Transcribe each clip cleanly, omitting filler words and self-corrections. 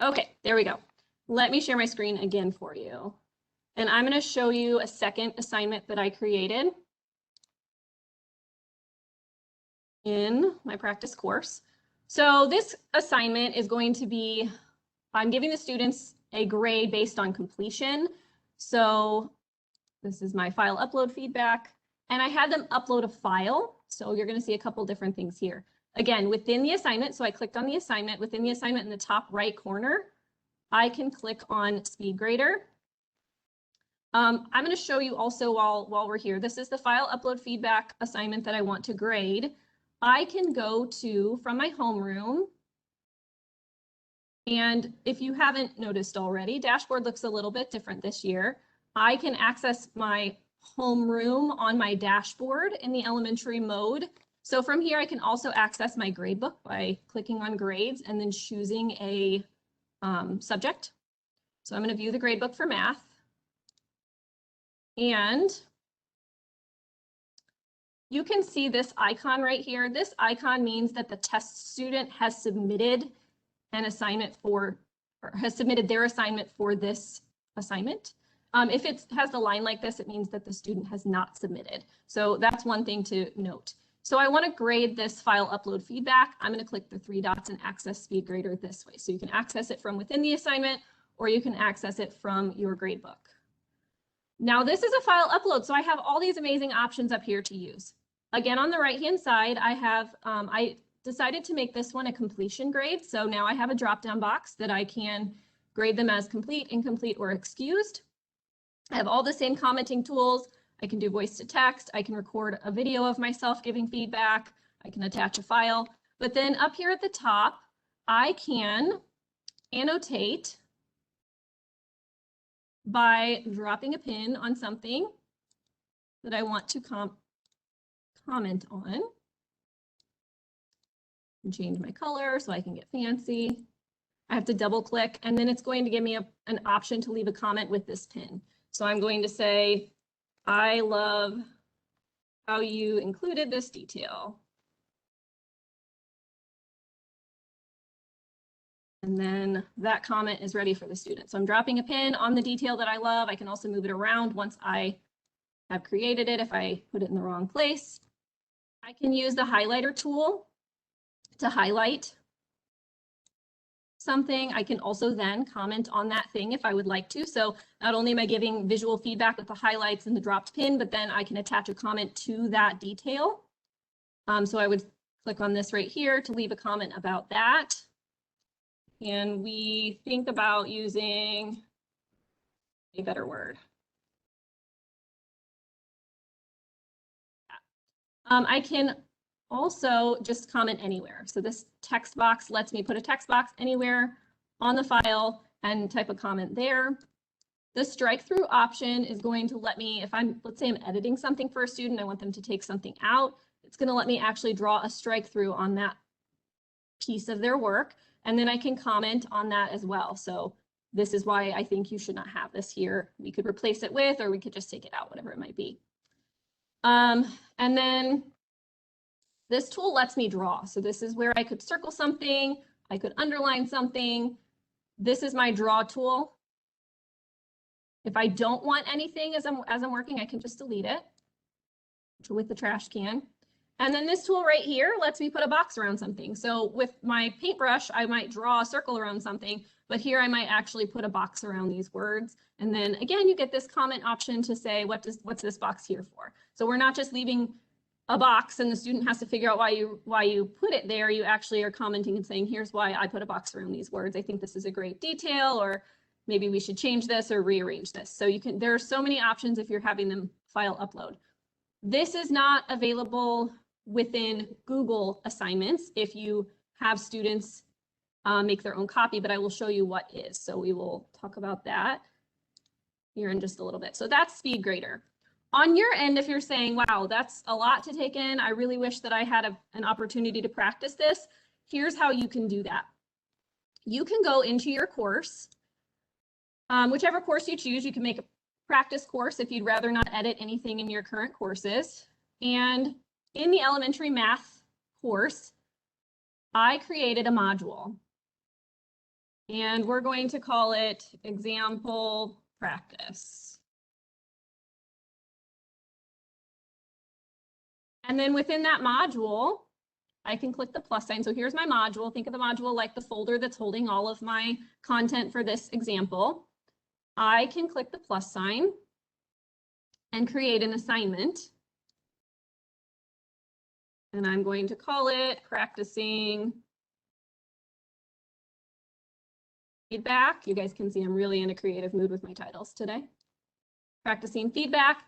Okay, there we go. Let me share my screen again for you. And I'm going to show you a second assignment that I created in my practice course. So this assignment is going to be, I'm giving the students a grade based on completion. So this is my file upload feedback, and I had them upload a file. So you're going to see a couple different things here. Again, within the assignment, so I clicked on the assignment. Within the assignment in the top right corner, I can click on Speedgrader. I'm going to show you also while we're here. This is the file upload feedback assignment that I want to grade. I can go to, from my homeroom, and if you haven't noticed already, dashboard looks a little bit different this year. I can access my homeroom on my dashboard in the elementary mode. So from here, I can also access my gradebook by clicking on grades and then choosing a subject. So I'm going to view the gradebook for math. And you can see this icon right here. This icon means that the test student has submitted an assignment for, or has submitted their assignment for this assignment. If it has the line like this, it means that the student has not submitted. So that's one thing to note. So I want to grade this file upload feedback. I'm going to click the three dots and access Speedgrader this way. So you can access it from within the assignment, or you can access it from your gradebook. Now this is a file upload, so I have all these amazing options up here to use. Again, on the right-hand side, I have, I decided to make this one a completion grade. So now I have a drop-down box that I can grade them as complete, incomplete, or excused. I have all the same commenting tools. I can do voice to text. I can record a video of myself giving feedback. I can attach a file. But then up here at the top, I can annotate by dropping a pin on something that I want to comment on. And change my color so I can get fancy. I have to double click, and then it's going to give me an option to leave a comment with this pin. So I'm going to say, I love how you included this detail. And then that comment is ready for the student. So I'm dropping a pin on the detail that I love. I can also move it around once I have created it if I put it in the wrong place. I can use the highlighter tool to highlight something. I can also then comment on that thing if I would like to. So not only am I giving visual feedback with the highlights and the dropped pin, but then I can attach a comment to that detail. So I would click on this right here to leave a comment about that. And we think about using a better word. I can also just comment anywhere. So this text box lets me put a text box anywhere on the file and type a comment there. The strike through option is going to let me, if I'm, let's say I'm editing something for a student, I want them to take something out, it's going to let me actually draw a strike through on that piece of their work. And then I can comment on that as well. So this is why I think you should not have this here. We could replace it with, or we could just take it out, whatever it might be. And then this tool lets me draw. So this is where I could circle something, I could underline something. This is my draw tool. If I don't want anything as I'm working, I can just delete it with the trash can. And then this tool right here lets me put a box around something. So with my paintbrush, I might draw a circle around something, but here I might actually put a box around these words. And then again, you get this comment option to say, what's this box here for? So we're not just leaving a box and the student has to figure out why you put it there. You actually are commenting and saying, here's why I put a box around these words. I think this is a great detail, or maybe we should change this or rearrange this. So you can, there are so many options if you're having them file upload. This is not available within Google assignments if you have students make their own copy, but I will show you what is. So we will talk about that here in just a little bit. So that's Speedgrader. On your end, if you're saying, wow, that's a lot to take in, I really wish that I had an opportunity to practice this, here's how you can do that. You can go into your course, whichever course you choose. You can make a practice course if you'd rather not edit anything in your current courses. And in the elementary math course, I created a module. And we're going to call it example practice. And then within that module, I can click the plus sign. So here's my module. Think of the module like the folder that's holding all of my content for this example. I can click the plus sign and create an assignment. And I'm going to call it practicing feedback. You guys can see I'm really in a creative mood with my titles today. Practicing feedback.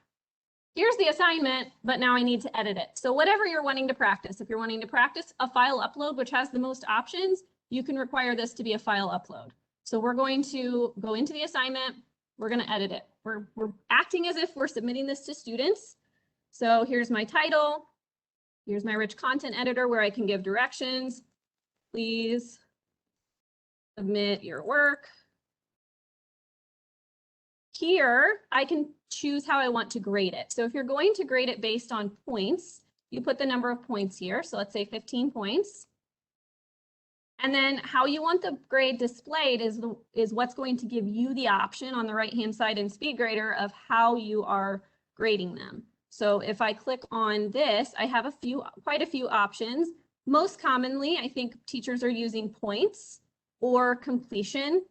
Here's the assignment, but now I need to edit it. So whatever you're wanting to practice, if you're wanting to practice a file upload, which has the most options, you can require this to be a file upload. So we're going to go into the assignment. We're going to edit it. We're acting as if we're submitting this to students. So here's my title. Here's my rich content editor where I can give directions. Please submit your work. Here, I can choose how I want to grade it. So if you're going to grade it based on points, you put the number of points here. So let's say 15 points. And then how you want the grade displayed is what's going to give you the option on the right-hand side in Speedgrader of how you are grading them. So if I click on this, I have quite a few options. Most commonly, I think teachers are using points or completion.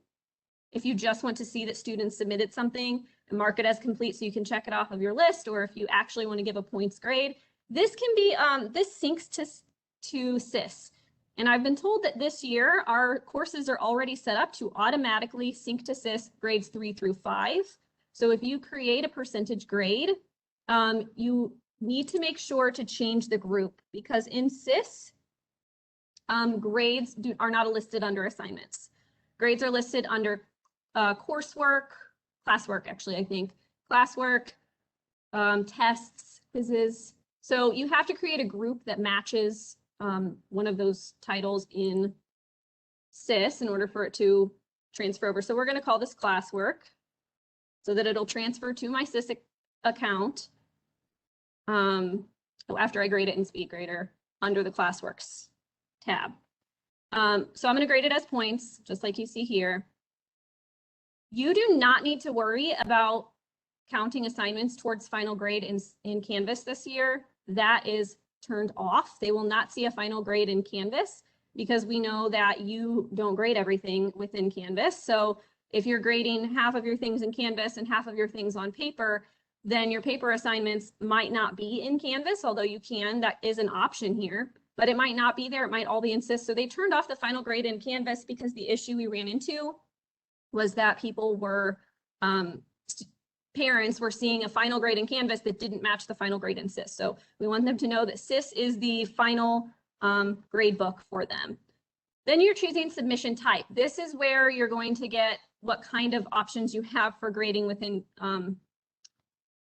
If you just want to see that students submitted something and mark it as complete so you can check it off of your list, or if you actually want to give a points grade, this can be, this syncs to SIS. And I've been told that this year our courses are already set up to automatically sync to SIS grades 3 through 5. So if you create a percentage grade, you need to make sure to change the group, because in SIS, grades are not listed under assignments. Grades are listed under coursework, classwork, actually, I think, classwork, tests, quizzes. So you have to create a group that matches one of those titles in SIS in order for it to transfer over. So we're going to call this classwork so that it'll transfer to my SIS account after I grade it in Speedgrader under the classworks tab. So I'm going to grade it as points, just like you see here. You do not need to worry about counting assignments towards final grade in Canvas this year. That is turned off. They will not see a final grade in Canvas because we know that you don't grade everything within Canvas. So if you're grading half of your things in Canvas and half of your things on paper, then your paper assignments might not be in Canvas, although you can, that is an option here, but it might not be there. It might all be in SIS. So they turned off the final grade in Canvas because the issue we ran into was that people were, parents were seeing a final grade in Canvas that didn't match the final grade in SIS. So we want them to know that SIS is the final grade book for them. Then you're choosing submission type. This is where you're going to get what kind of options you have for grading within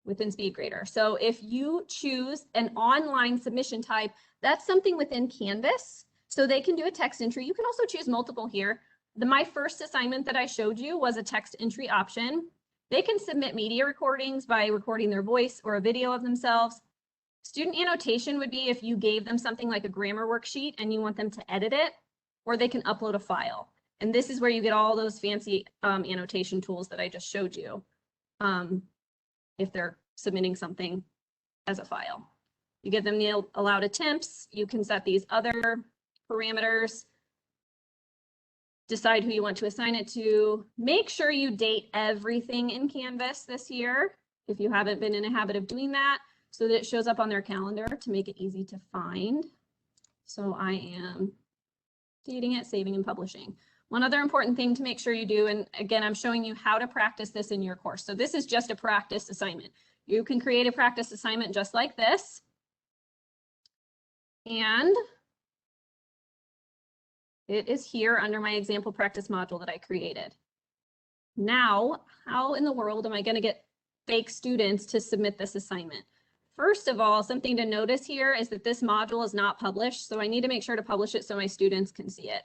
Speedgrader. So if you choose an online submission type, that's something within Canvas. So they can do a text entry. You can also choose multiple here. My first assignment that I showed you was a text entry option. They can submit media recordings by recording their voice or a video of themselves. Student annotation would be if you gave them something like a grammar worksheet and you want them to edit it, or they can upload a file. And this is where you get all those fancy annotation tools that I just showed you if they're submitting something as a file. You give them the allowed attempts. You can set these other parameters. Decide who you want to assign it to. Make sure you date everything in Canvas this year if you haven't been in a habit of doing that, so that it shows up on their calendar to make it easy to find. So I am dating it, saving, and publishing. One other important thing to make sure you do, and again, I'm showing you how to practice this in your course. So this is just a practice assignment. You can create a practice assignment just like this. And it is here under my example practice module that I created. Now, how in the world am I going to get fake students to submit this assignment? First of all, something to notice here is that this module is not published, so I need to make sure to publish it so my students can see it.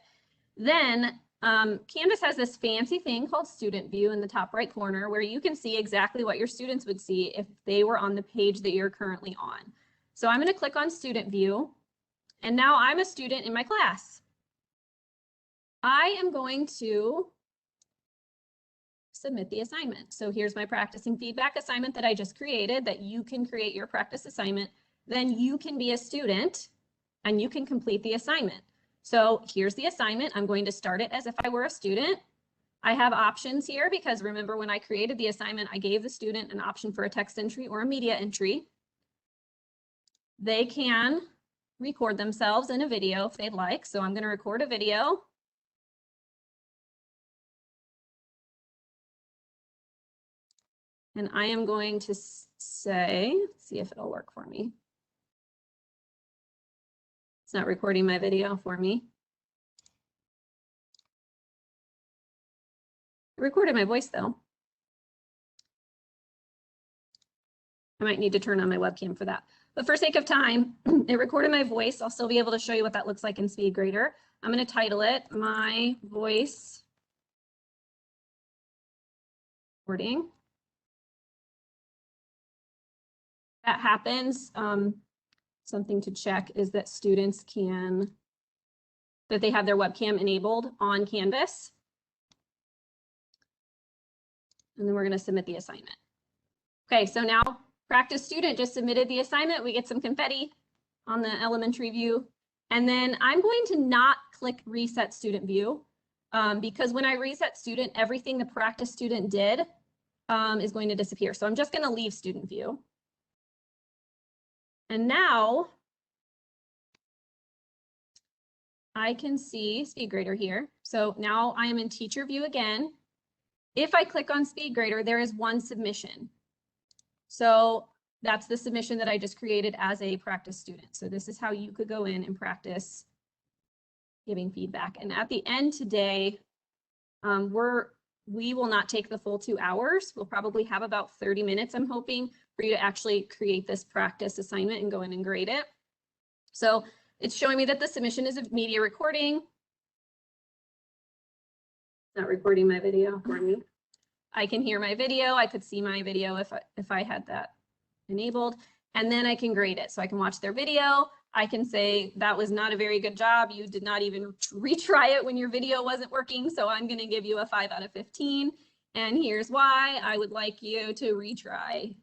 Then Canvas has this fancy thing called Student View in the top right corner where you can see exactly what your students would see if they were on the page that you're currently on. So I'm going to click on Student View, and now I'm a student in my class. I am going to submit the assignment. So here's my practice and feedback assignment that I just created, that you can create your practice assignment. Then you can be a student and you can complete the assignment. So here's the assignment. I'm going to start it as if I were a student. I have options here because remember when I created the assignment, I gave the student an option for a text entry or a media entry. They can record themselves in a video if they'd like. So I'm going to record a video. And I am going to say, see if it'll work for me. It's not recording my video for me. I recorded my voice though. I might need to turn on my webcam for that. But for sake of time, it recorded my voice. I'll still be able to show you what that looks like in Speedgrader. I'm going to title it My Voice Recording. That happens. Something to check is that students that they have their webcam enabled on Canvas. And then we're going to submit the assignment. Okay, so now practice student just submitted the assignment. We get some confetti on the elementary view. And then I'm going to not click reset student view because when I reset student, everything the practice student did is going to disappear. So I'm just going to leave student view. And now I can see Speedgrader here. So now I am in teacher view again. If I click on Speedgrader, there is one submission. So that's the submission that I just created as a practice student. So this is how you could go in and practice giving feedback. And at the end today, we will not take the full 2 hours. We'll probably have about 30 minutes, I'm hoping, for you to actually create this practice assignment and go in and grade it. So it's showing me that the submission is a media recording. Not recording my video for me. I can hear my video. I could see my video if I had that enabled, and then I can grade it. So I can watch their video. I can say that was not a very good job. You did not even retry it when your video wasn't working. So I'm going to give you a 5 out of 15. And here's why I would like you to retry.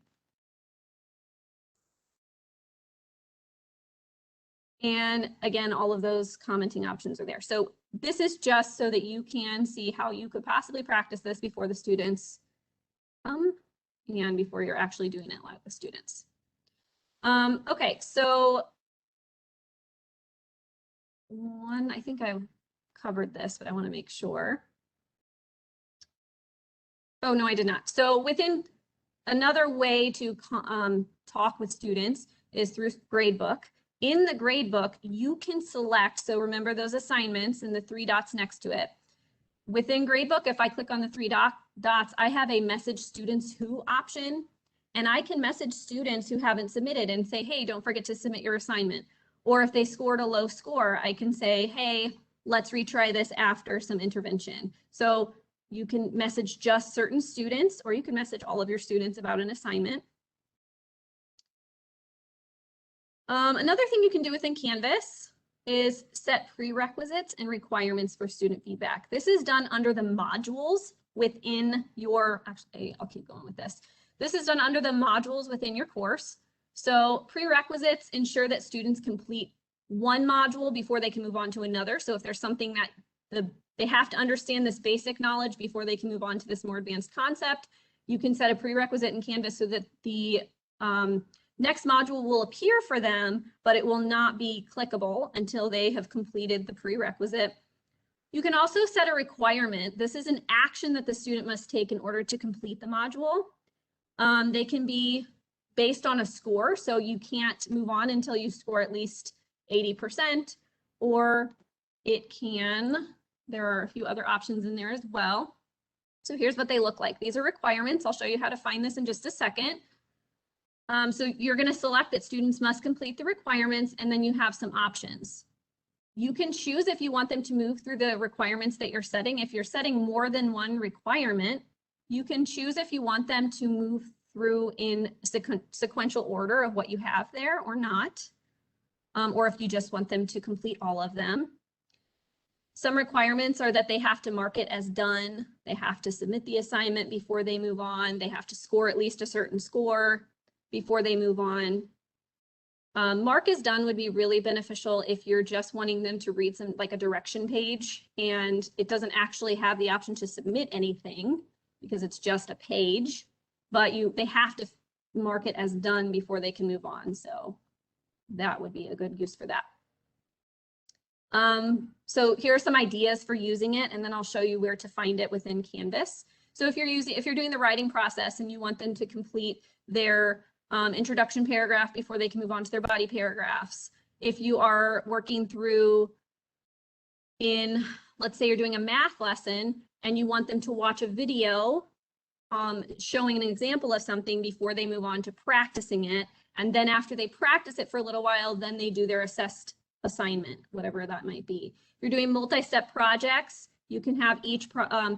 And again, all of those commenting options are there. So this is just so that you can see how you could possibly practice this before the students come and before you're actually doing it live with students. Okay, so I think I covered this, but I want to make sure. Oh, no, I did not. So within another way to talk with students is through Gradebook. In the Gradebook, you can select, so remember those assignments and the 3 dots next to it. Within Gradebook, if I click on the 3 dots, I have a message students who option, and I can message students who haven't submitted and say, hey, don't forget to submit your assignment. Or if they scored a low score, I can say, hey, let's retry this after some intervention. So you can message just certain students, or you can message all of your students about an assignment. Another thing you can do within Canvas is set prerequisites and requirements for student feedback. This is done under the modules within your, actually, I'll keep going with this. This is done under the modules within your course. So prerequisites ensure that students complete one module before they can move on to another. So if there's something that they have to understand this basic knowledge before they can move on to this more advanced concept, you can set a prerequisite in Canvas so that the next module will appear for them, but it will not be clickable until they have completed the prerequisite. You can also set a requirement. This is an action that the student must take in order to complete the module. They can be based on a score, so you can't move on until you score at least 80%, or it can, there are a few other options in there as well. So here's what they look like. These are requirements. I'll show you how to find this in just a second. So you're going to select that students must complete the requirements, and then you have some options. You can choose if you want them to move through the requirements that you're setting. If you're setting more than one requirement, you can choose if you want them to move through in sequential order of what you have there or not, or if you just want them to complete all of them. Some requirements are that they have to mark it as done. They have to submit the assignment before they move on. They have to score at least a certain score before they move on. Mark as done would be really beneficial if you're just wanting them to read some, like a direction page, and it doesn't actually have the option to submit anything because it's just a page, but they have to mark it as done before they can move on. So that would be a good use for that. So here are some ideas for using it, and then I'll show you where to find it within Canvas. So if you're doing the writing process and you want them to complete their introduction paragraph before they can move on to their body paragraphs. If you are working through let's say you're doing a math lesson and you want them to watch a video showing an example of something before they move on to practicing it. And then after they practice it for a little while, then they do their assessed assignment, whatever that might be. If you're doing multi-step projects, you can have each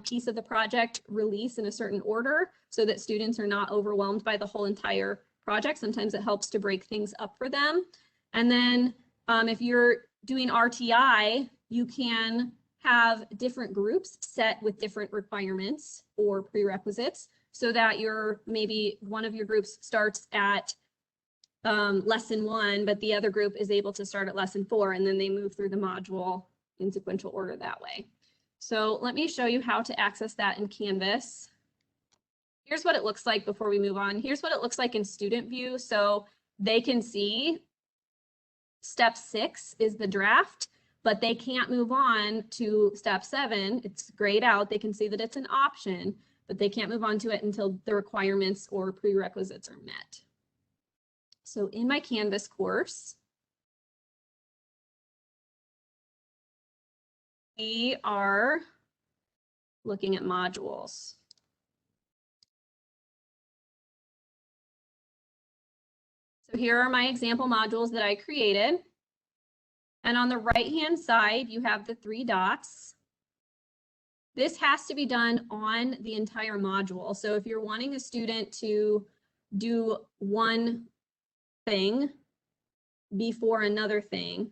piece of the project release in a certain order so that students are not overwhelmed by the whole entire project. Sometimes it helps to break things up for them. And then if you're doing RTI, you can have different groups set with different requirements or prerequisites so that maybe one of your groups starts at lesson 1, but the other group is able to start at lesson 4, and then they move through the module in sequential order that way. So let me show you how to access that in Canvas. Here's what it looks like before we move on. Here's what it looks like in student view. So they can see step 6 is the draft, but they can't move on to step 7. It's grayed out. They can see that it's an option, but they can't move on to it until the requirements or prerequisites are met. So in my Canvas course, we are looking at modules. So here are my example modules that I created. And on the right-hand side, you have the 3 dots. This has to be done on the entire module. So if you're wanting a student to do one thing before another thing,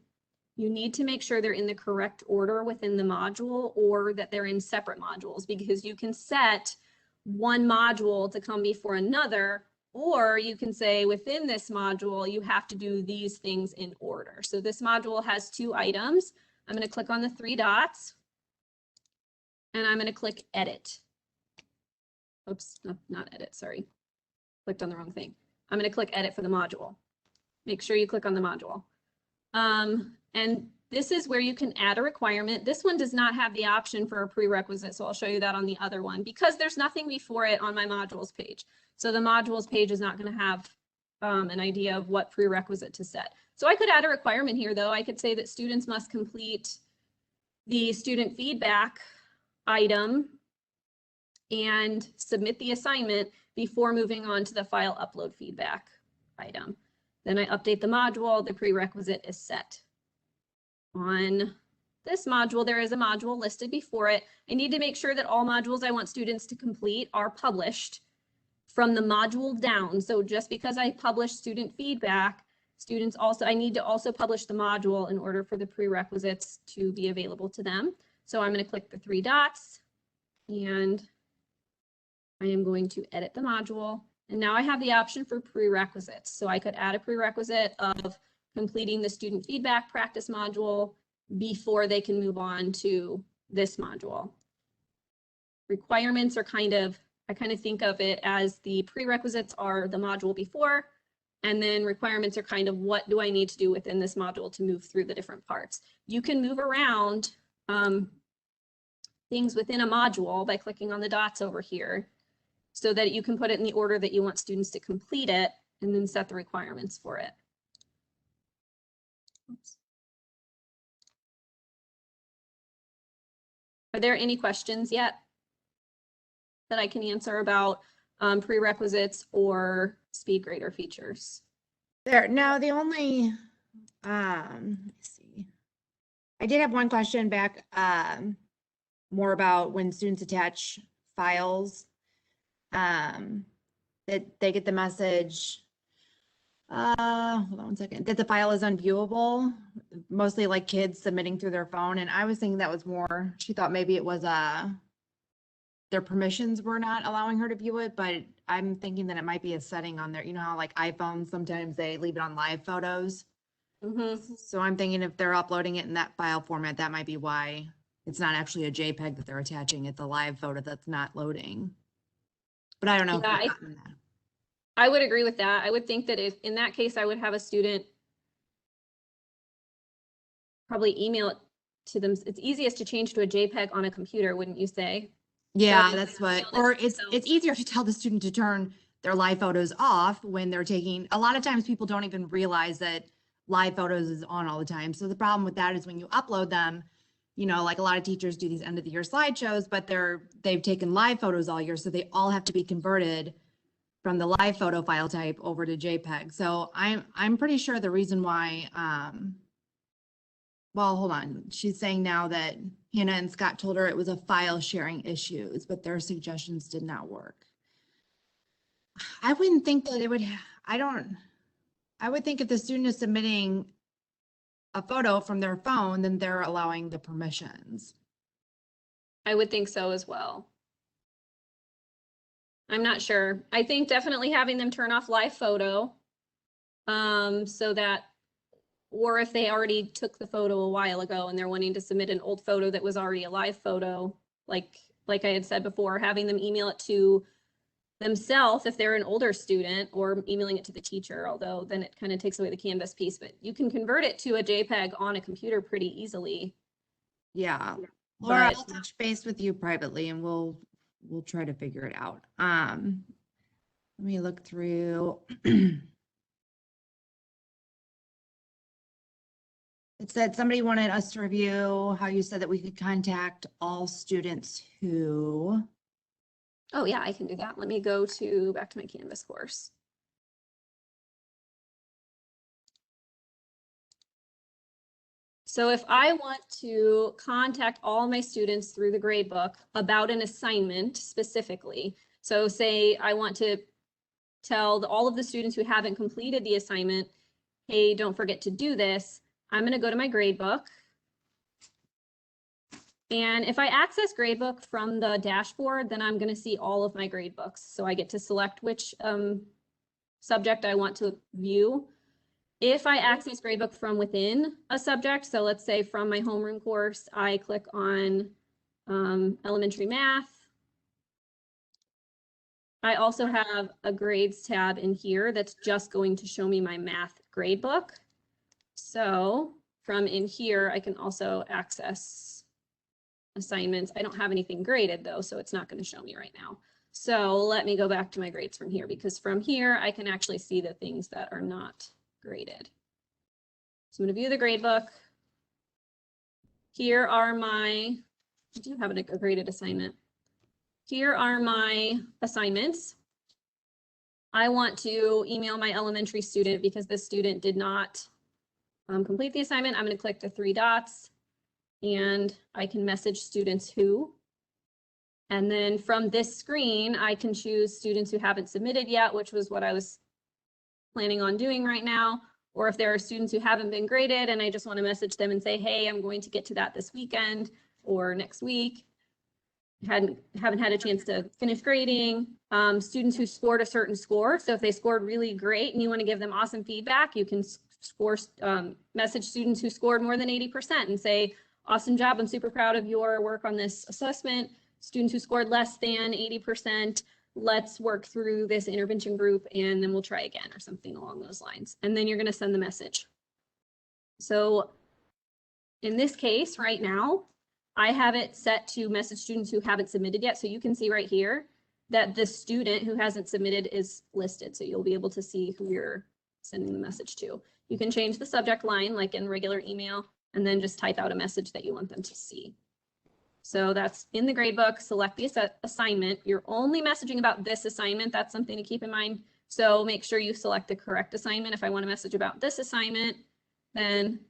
you need to make sure they're in the correct order within the module or that they're in separate modules, because you can set one module to come before another, or you can say within this module, you have to do these things in order. So this module has 2 items. I'm going to click on the 3 dots and I'm going to click edit. Oops, not edit, sorry. Clicked on the wrong thing. I'm going to click edit for the module. Make sure you click on the module. And this is where you can add a requirement. This one does not have the option for a prerequisite, so I'll show you that on the other one because there's nothing before it on my modules page. So the modules page is not going to have an idea of what prerequisite to set. So I could add a requirement here, though. I could say that students must complete the student feedback item and submit the assignment before moving on to the file upload feedback item. Then I update the module, the prerequisite is set. On this module, there is a module listed before it. I need to make sure that all modules I want students to complete are published from the module down. So just because I publish student feedback, I need to also publish the module in order for the prerequisites to be available to them. So I'm going to click the 3 dots and I am going to edit the module. And now I have the option for prerequisites. So I could add a prerequisite of completing the student feedback practice module before they can move on to this module. Requirements are I kind of think of it as the prerequisites are the module before, and then requirements are kind of what do I need to do within this module to move through the different parts. You can move around things within a module by clicking on the dots over here so that you can put it in the order that you want students to complete it and then set the requirements for it. Oops. Are there any questions yet that I can answer about prerequisites or Speedgrader features? No, the only, let me see. I did have one question back, more about when students attach files, that they get the message, Hold on one second. That the file is unviewable, mostly like kids submitting through their phone. And I was thinking that was more, she thought maybe it was, their permissions were not allowing her to view it, but I'm thinking that it might be a setting on there. You know how like iPhones, sometimes they leave it on live photos. Mm-hmm. So I'm thinking if they're uploading it in that file format, that might be why it's not actually a JPEG that they're attaching. It's a live photo that's not loading. But I don't know. Yeah, if we've gotten that. I would agree with that. I would think that if, in that case, I would have a student probably email it to them. It's easiest to change to a JPEG on a computer, wouldn't you say? Yeah, So that's email what, it or to it's themselves. easier to tell the student to turn their live photos off when they're taking, a lot of times people don't even realize that live photos is on all the time. So the problem with that is when you upload them, you know, like a lot of teachers do these end of the year slideshows, but they've taken live photos all year, so they all have to be converted from the live photo file type over to JPEG. So I'm pretty sure the reason why, well, hold on. She's saying now that Hannah and Scott told her it was a file sharing issues, but their suggestions did not work. I wouldn't think that it would, I would think if the student is submitting a photo from their phone, then they're allowing the permissions. I would think so as well. I'm not sure. I think definitely having them turn off live photo. So that, or if they already took the photo a while ago and they're wanting to submit an old photo that was already a live photo, like I had said before, having them email it to themselves if they're an older student, or emailing it to the teacher, although then it kind of takes away the Canvas piece, but you can convert it to a JPEG on a computer pretty easily. Yeah. Laura, But I'll touch base with you privately and we'll try to figure it out. Let me look through. It said somebody wanted us to review how you said that we could contact all students who, oh yeah, I can do that. Let me go to back to my Canvas course. So if I want to contact all my students through the gradebook about an assignment specifically, so say I want to tell all of the students who haven't completed the assignment, hey, don't forget to do this, I'm going to go to my gradebook. And if I access gradebook from the dashboard, then I'm going to see all of my gradebooks. So I get to select which subject I want to view. If I access gradebook from within a subject, so let's say from my homeroom course, I click on elementary math. I also have a grades tab in here that's just going to show me my math gradebook. So from in here, I can also access assignments. I don't have anything graded though, so it's not going to show me right now. So let me go back to my grades from here, because from here, I can actually see the things that are not graded. So I'm going to view the gradebook. Here are my, I do have a graded assignment. Here are my assignments. I want to email my elementary student because this student did not complete the assignment. I'm going to click the three dots and I can message students who. And then from this screen, I can choose students who haven't submitted yet, which was what I was planning on doing right now. Or if there are students who haven't been graded and I just want to message them and say, hey, I'm going to get to that this weekend or next week. Haven't had a chance to finish grading. Students who scored a certain score. So if they scored really great and you want to give them awesome feedback, you can message students who scored more than 80% and say, awesome job, I'm super proud of your work on this assessment. Students who scored less than 80%, let's work through this intervention group and then we'll try again, or something along those lines. And then you're going to send the message. So in this case right now, I have it set to message students who haven't submitted yet. So you can see right here that the student who hasn't submitted is listed. So you'll be able to see who you're sending the message to. You can change the subject line like in regular email and then just type out a message that you want them to see. So that's in the gradebook. Select the assignment. You're only messaging about this assignment. That's something to keep in mind. So make sure you select the correct assignment. If I want to message about this assignment, then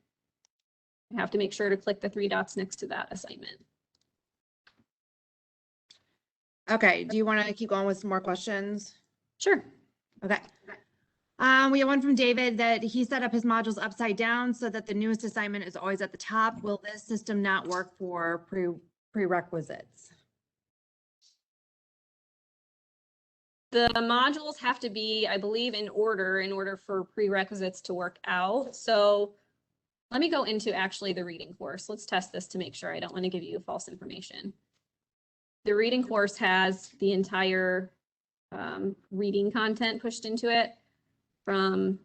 I have to make sure to click the three dots next to that assignment. okay, do you want to keep going with some more questions? Sure. Okay. We have one from David that he set up his modules upside down so that the newest assignment is always at the top. Will this system not work for prerequisites? The modules have to be, I believe, in order for prerequisites to work out. So let me go into actually the reading course. Let's test this to make sure. I don't want to give you false information. The reading course has the entire reading content pushed into it from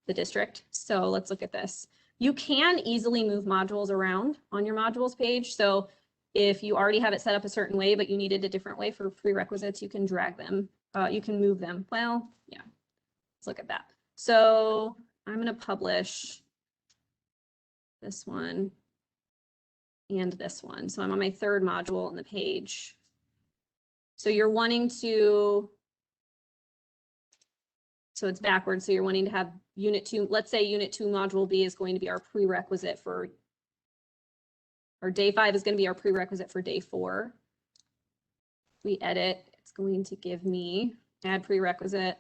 the district. So let's look at this. You can easily move modules around on your modules page. So if you already have it set up a certain way, but you needed a different way for prerequisites, you can drag them. You can move them. Well, yeah, let's look at that. So I'm going to publish this one and this one. So I'm on my third module on the page. So you're wanting to, so it's backwards. So you're wanting to have unit 2, let's say unit 2 module B is going to be our prerequisite for, or day 5 is going to be our prerequisite for day 4. We edit, it's going to give me add prerequisite,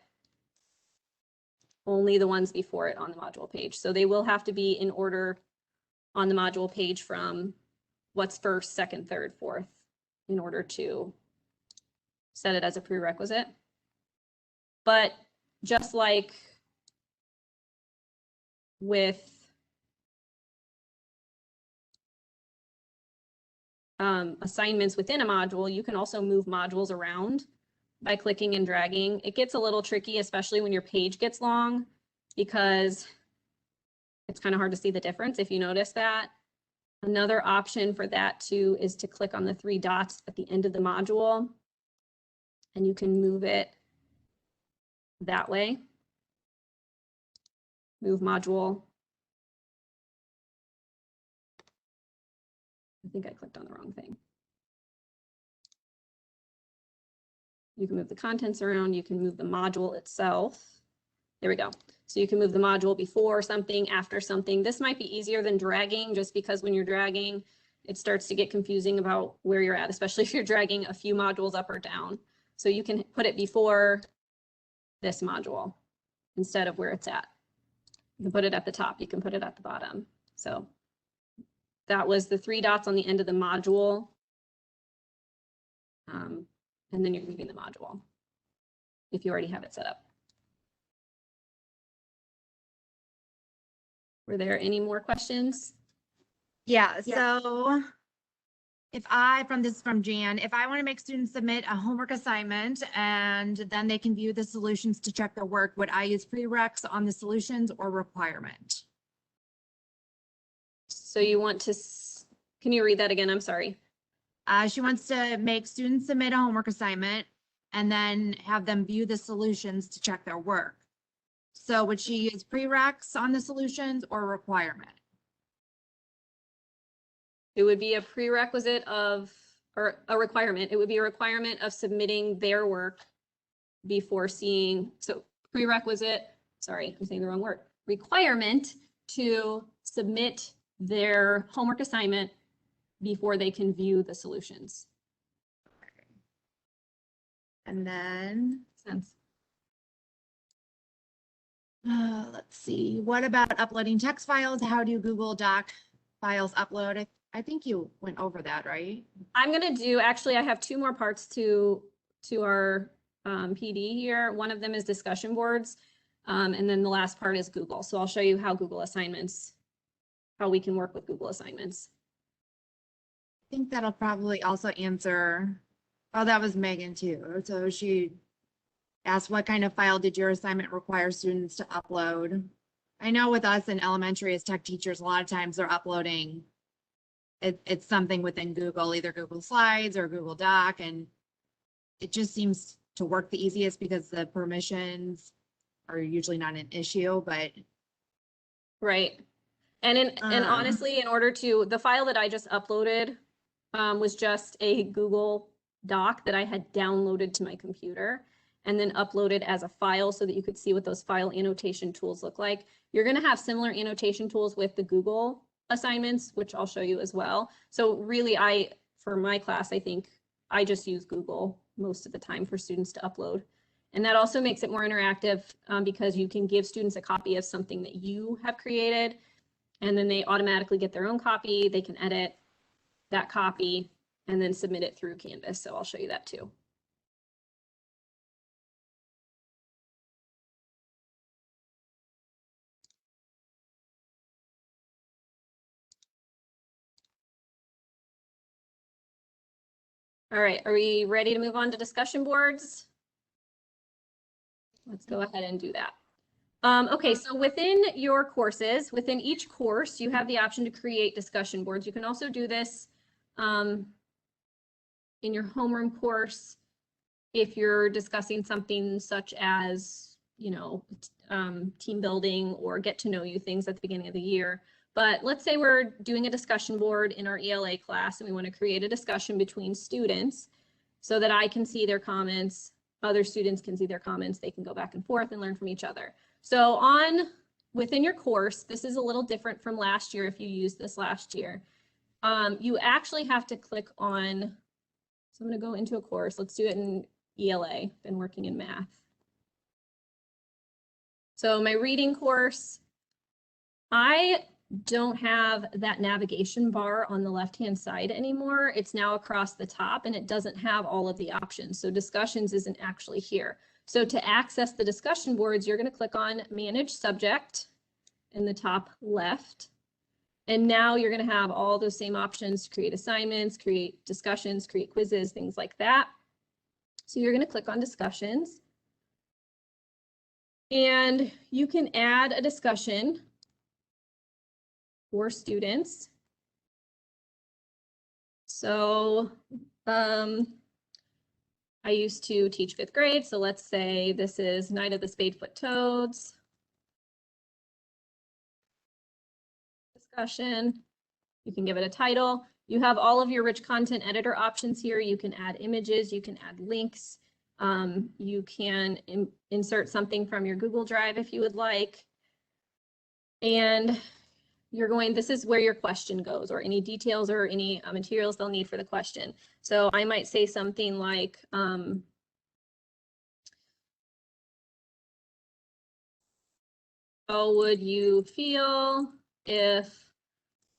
only the ones before it on the module page. So they will have to be in order on the module page from what's first, second, third, fourth, in order to set it as a prerequisite. But just like with assignments within a module, you can also move modules around by clicking and dragging. It gets a little tricky, especially when your page gets long, because it's kind of hard to see the difference if you notice that. Another option for that too is to click on the 3 dots at the end of the module, and you can move it that way. Move module. I think I clicked on the wrong thing. You can move the contents around, you can move the module itself. There we go. So you can move the module before something, after something. This might be easier than dragging, just because when you're dragging, it starts to get confusing about where you're at, especially if you're dragging a few modules up or down. So you can put it before this module instead of where it's at. You can put it at the top, you can put it at the bottom. So that was the 3 dots on the end of the module. And then you're moving the module if you already have it set up. Were there any more questions? Yeah, so if I, from Jan, if I want to make students submit a homework assignment and then they can view the solutions to check their work, would I use prereqs on the solutions or requirement? So you want to, can you read that again? I'm sorry. She wants to make students submit a homework assignment and then have them view the solutions to check their work. So would she use prereqs on the solutions or requirement? It would be a prerequisite of, or a requirement. It would be a requirement of submitting their work before seeing, so prerequisite, sorry, I'm saying the wrong word, requirement to submit their homework assignment before they can view the solutions. And then, Sense. let's see, what about uploading text files? How do Google Doc files upload? I think you went over that, right? I'm gonna do, actually, I have 2 more parts to our PD here. One of them is discussion boards, and then the last part is Google. So I'll show you how Google assignments, how we can work with Google assignments. I think that'll probably also answer, oh, that was Megan too. So she asked, what kind of file did your assignment require students to upload? I know with us in elementary as tech teachers, a lot of times they're uploading, it's something within Google, either Google Slides or Google Doc, and it just seems to work the easiest because the permissions are usually not an issue, but. Right. And honestly, in order to, the file that I just uploaded was just a Google Doc that I had downloaded to my computer and then uploaded as a file so that you could see what those file annotation tools look like. You're going to have similar annotation tools with the Google assignments, which I'll show you as well. So really, for my class, I think I just use Google most of the time for students to upload. And that also makes it more interactive because you can give students a copy of something that you have created, and then they automatically get their own copy. They can edit that copy and then submit it through Canvas. So I'll show you that too. All right, are we ready to move on to discussion boards? Let's go ahead and do that. Okay, so within your courses, within each course, you have the option to create discussion boards. You can also do this in your homeroom course if you're discussing something such as, you know, team building or get to know you things at the beginning of the year. But let's say we're doing a discussion board in our ELA class and we want to create a discussion between students so that I can see their comments, other students can see their comments, they can go back and forth and learn from each other. So within your course, this is a little different from last year if you used this last year. You actually have to click on, so I'm going to go into a course, let's do it in ELA, been working in math. So my reading course, I don't have that navigation bar on the left-hand side anymore. It's now across the top and it doesn't have all of the options. So discussions isn't actually here. So to access the discussion boards, you're going to click on Manage Subject in the top left. And now you're going to have all those same options to create assignments, create discussions, create quizzes, things like that. So you're going to click on Discussions. And you can add a discussion for students. So I used to teach 5th grade. So let's say this is Night of the Spadefoot Toads. Discussion. You can give it a title. You have all of your rich content editor options here. You can add images, you can add links. You can insert something from your Google Drive if you would like. And this is where your question goes, or any details or any materials they'll need for the question. So I might say something like, how would you feel if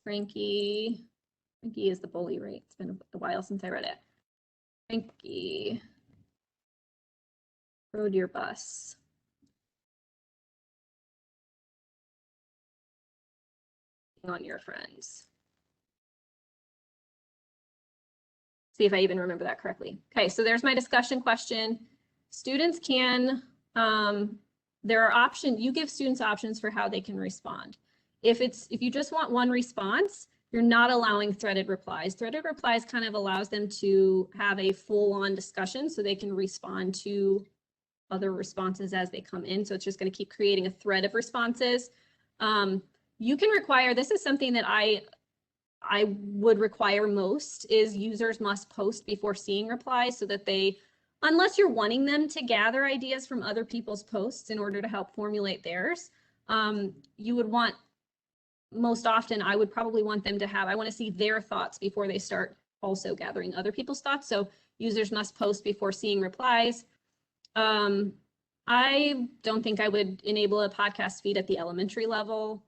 Frankie is the bully, right? It's been a while since I read it. Frankie rode your bus. On your friends. See if I even remember that correctly. Okay, so there's my discussion question. Students can, there are options, you give students options for how they can respond. If you just want one response, you're not allowing threaded replies. Threaded replies kind of allows them to have a full-on discussion so they can respond to other responses as they come in. So it's just going to keep creating a thread of responses. You can require, this is something that I would require most, is users must post before seeing replies so that they, unless you're wanting them to gather ideas from other people's posts in order to help formulate theirs, you would want, most often I would probably want them to have, I want to see their thoughts before they start also gathering other people's thoughts. So users must post before seeing replies. I don't think I would enable a podcast feed at the elementary level.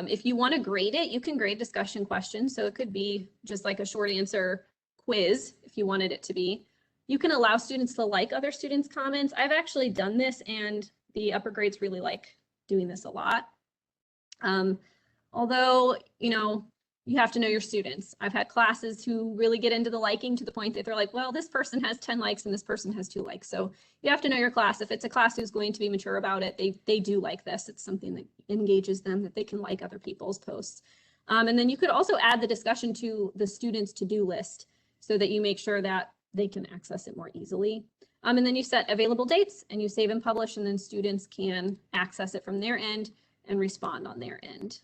If you want to grade it, you can grade discussion questions. So it could be just like a short answer quiz if you wanted it to be. You can allow students to like other students' comments. I've actually done this and the upper grades really like doing this a lot. Although, you know, you have to know your students. I've had classes who really get into the liking to the point that they're like, well, this person has 10 likes and this person has 2 likes. So you have to know your class. If it's a class who's going to be mature about it, they do like this. It's something that engages them, that they can like other people's posts. And then you could also add the discussion to the students' to-do list so that you make sure that they can access it more easily. And then you set available dates and you save and publish, and then students can access it from their end and respond on their end.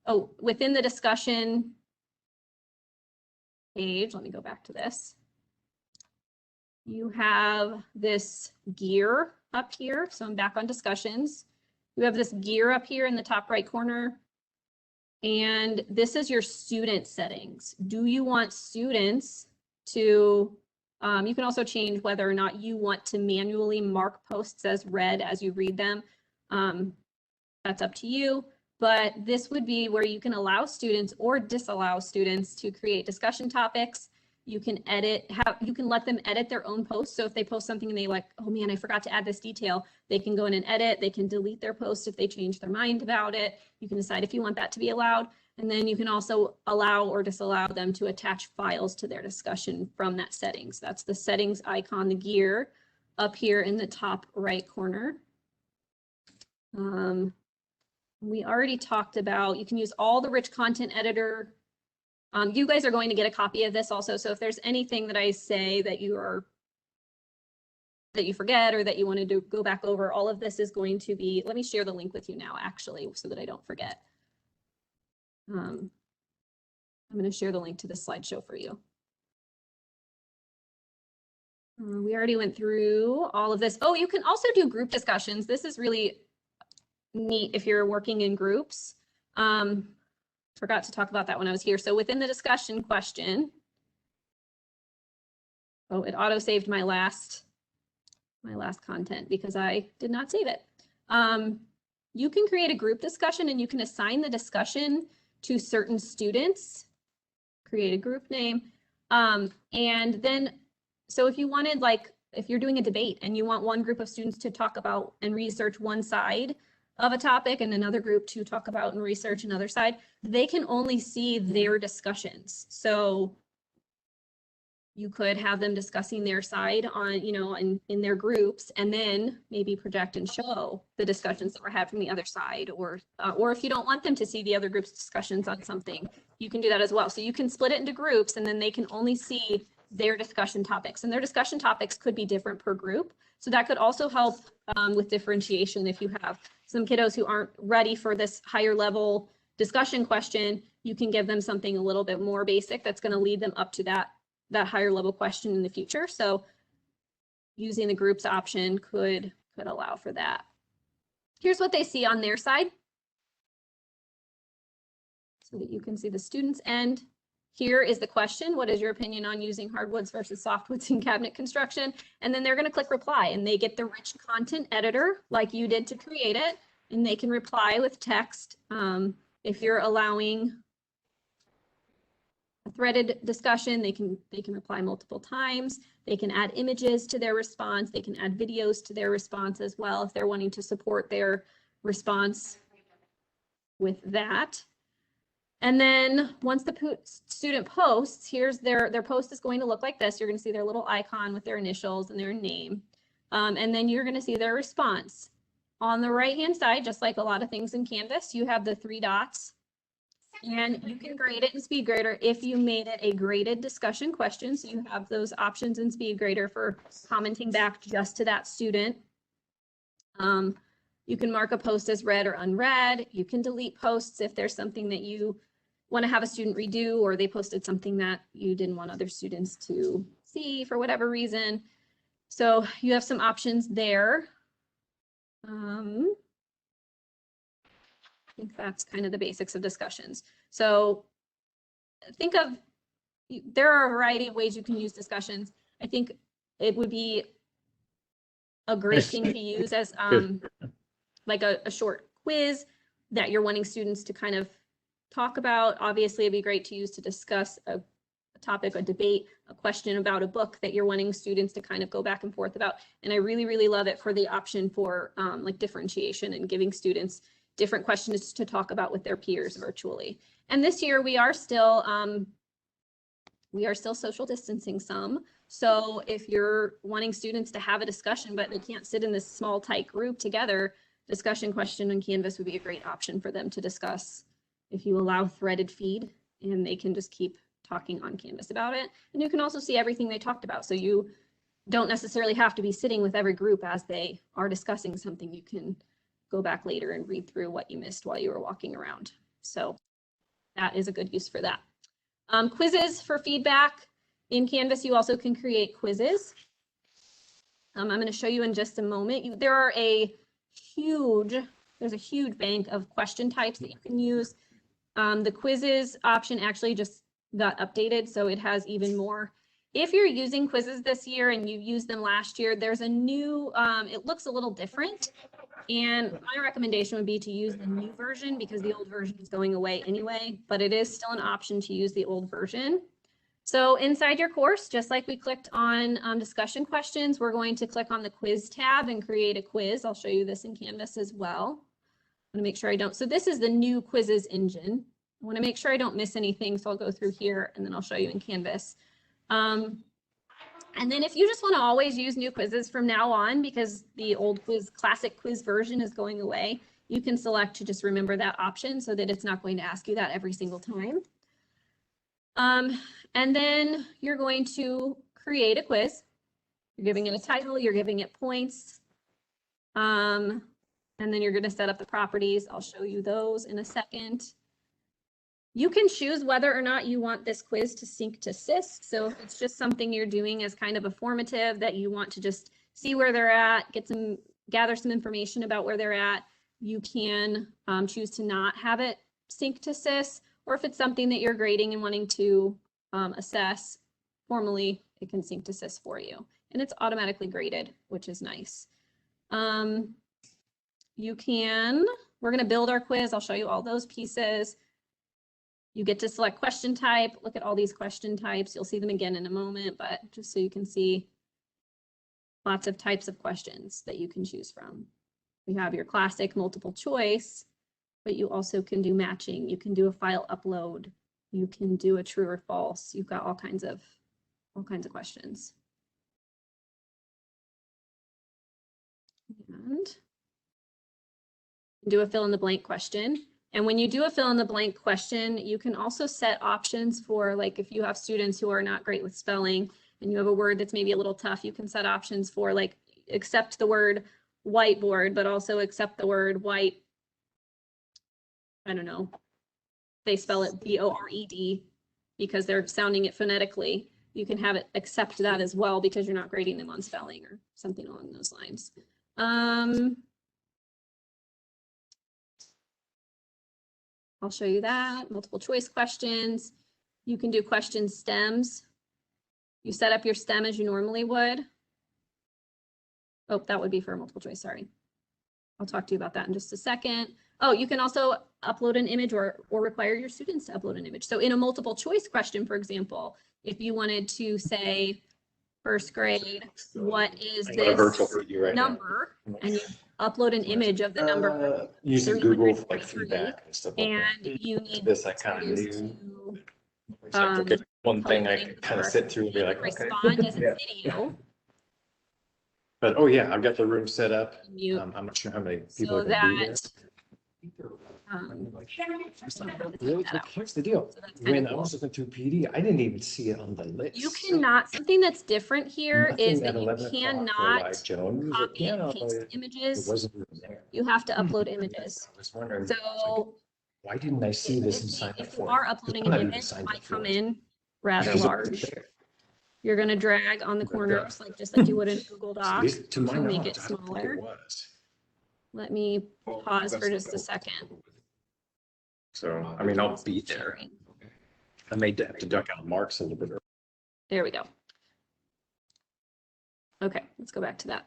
Oh, within the discussion page, let me go back to this. You have this gear up here. So I'm back on discussions. You have this gear up here in the top right corner. And this is your student settings. Do you want students to You can also change whether or not you want to manually mark posts as read as you read them. That's up to you, but this would be where you can allow students or disallow students to create discussion topics. You can you can let them edit their own posts. So if they post something and they like, oh man, I forgot to add this detail, they can go in and edit. They can delete their post if they change their mind about it. You can decide if you want that to be allowed. And then you can also allow or disallow them to attach files to their discussion from that settings. That's the settings icon, the gear up here in the top right corner. We already talked about, you can use all the rich content editor. You guys are going to get a copy of this also. So if there's anything that I say that you forget or that you wanted to go back over, all of this is going to be, let me share the link with you now actually, so that I don't forget. I'm going to share the link to this slideshow for you. We already went through all of this. Oh, you can also do group discussions. This is really neat if you're working in groups. Forgot to talk about that when I was here. So within the discussion question, oh, it auto-saved my last content because I did not save it. You can create a group discussion and you can assign the discussion to certain students, create a group name. And then, so if you wanted, like, if you're doing a debate and you want one group of students to talk about and research one side of a topic and another group to talk about and research another side, they can only see their discussions. So you could have them discussing their side on, you know, in their groups, and then maybe project and show the discussions that were had from the other side, or if you don't want them to see the other group's discussions on something, you can do that as well. So you can split it into groups and then they can only see their discussion topics, and their discussion topics could be different per group. So that could also help with differentiation. If you have some kiddos who aren't ready for this higher level discussion question, you can give them something a little bit more basic that's going to lead them up to that higher level question in the future. So using the groups option could allow for that. Here's what they see on their side, so that you can see the students' end. Here is the question: what is your opinion on using hardwoods versus softwoods in cabinet construction? And then they're going to click reply, and they get the rich content editor like you did to create it, and they can reply with text. If you're allowing a threaded discussion, they can reply multiple times. They can add images to their response. They can add videos to their response as well if they're wanting to support their response with that. And then once the student posts, here's their post is going to look like this. You're going to see their little icon with their initials and their name. And then you're going to see their response. On the right-hand side, just like a lot of things in Canvas, you have the 3 dots. And you can grade it in Speedgrader if you made it a graded discussion question. So you have those options in Speedgrader for commenting back just to that student. You can mark a post as read or unread. You can delete posts if there's something that you want to have a student redo, or they posted something that you didn't want other students to see for whatever reason. So you have some options there. I think that's kind of the basics of discussions. So think of, there are a variety of ways you can use discussions. I think it would be a great thing to use as like a short quiz that you're wanting students to kind of talk about. Obviously, it'd be great to use to discuss a topic, a debate, a question about a book that you're wanting students to kind of go back and forth about. And I really, really love it for the option for like differentiation and giving students different questions to talk about with their peers virtually. And this year we are still social distancing some. So if you're wanting students to have a discussion, but they can't sit in this small, tight group together, discussion question on Canvas would be a great option for them to discuss if you allow threaded feed, and they can just keep talking on Canvas about it. And you can also see everything they talked about. So you don't necessarily have to be sitting with every group as they are discussing something. You can go back later and read through what you missed while you were walking around. So that is a good use for that. Quizzes for feedback. In Canvas, you also can create quizzes. I'm going to show you in just a moment. There's a huge bank of question types that you can use. The quizzes option actually just got updated, so it has even more If you're using quizzes this year and you used them last year, there's a new, it looks a little different. And my recommendation would be to use the new version because the old version is going away anyway, but it is still an option to use the old version. So inside your course, just like we clicked on discussion questions, we're going to click on the quiz tab and create a quiz. I'll show you this in Canvas as well. I want to make sure I don't. So this is the new quizzes engine. I want to make sure I don't miss anything. So I'll go through here and then I'll show you in Canvas. And then if you just want to always use new quizzes from now on, because the old classic quiz version is going away, you can select to just remember that option so that it's not going to ask you that every single time. And then you're going to create a quiz. You're giving it a title, you're giving it points. And then you're going to set up the properties. I'll show you those in a second. You can choose whether or not you want this quiz to sync to SIS. So if it's just something you're doing as kind of a formative that you want to just see where they're at, gather some information about where they're at, you can choose to not have it sync to SIS. Or if it's something that you're grading and wanting to assess formally, it can sync to SIS for you. And it's automatically graded, which is nice. We're going to build our quiz. I'll show you all those pieces. You get to select question type. Look at all these question types. You'll see them again in a moment, but just so you can see lots of types of questions that you can choose from. We have your classic multiple choice, but you also can do matching. You can do a file upload. You can do a true or false. You've got all kinds of questions. And do a fill in the blank question. And when you do a fill in the blank question, you can also set options for, like, if you have students who are not great with spelling and you have a word that's maybe a little tough, you can set options for, like, accept the word whiteboard, but also accept the word white. I don't know. They spell it B-O-R-E-D because they're sounding it phonetically. You can have it accept that as well because you're not grading them on spelling or something along those lines. I'll show you that. Multiple choice questions. You can do question stems. You set up your stem as you normally would. Oh, that would be for multiple choice, sorry. I'll talk to you about that in just a second. Oh, you can also upload an image or require your students to upload an image. So in a multiple choice question, for example, if you wanted to say, first grade, what is this number? And you upload an image of the number. Using Google for like feedback and stuff like and that. you need This I kind of knew. It's like, okay, one thing I could kind of sit through and be like, okay. Respond as a video. But oh yeah, I've got the room set up. Mute. I'm not sure how many people So are going to be there. that Really? Like, here's the deal. So that's kinda When I cool. was looking through PD, I didn't even see it on the list. You cannot, something that's different here is that Nothing at you 11 o'clock for cannot live Jones. copy and Yeah, paste it images. wasn't even there. You have to upload images. I was wondering, So why didn't I see this and sign up if you for are it? uploading I'm an not even image, it signed might up for come it. in rather Because it wasn't large. there. You're going to drag on the corners, like just like you would in Google Docs To my to make knowledge, it I don't think smaller. it was. Let me pause for just a second. So, I mean, I'll be there. I may have to duck out marks a little bit early. There we go. Okay, let's go back to that.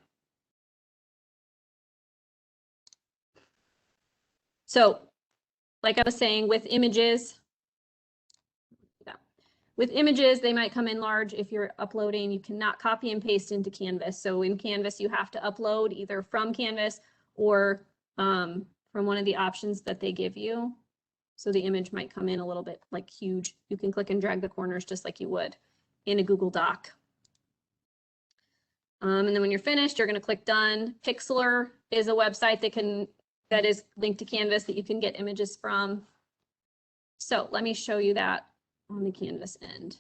So, like I was saying, with images, they might come in large. If you're uploading, you cannot copy and paste into Canvas. So in Canvas, you have to upload either from Canvas or from one of the options that they give you. So the image might come in a little bit like huge. You can click and drag the corners just like you would in a Google Doc. And then when you're finished, you're going to click done. Pixlr is a website that is linked to Canvas that you can get images from. So let me show you that on the Canvas end.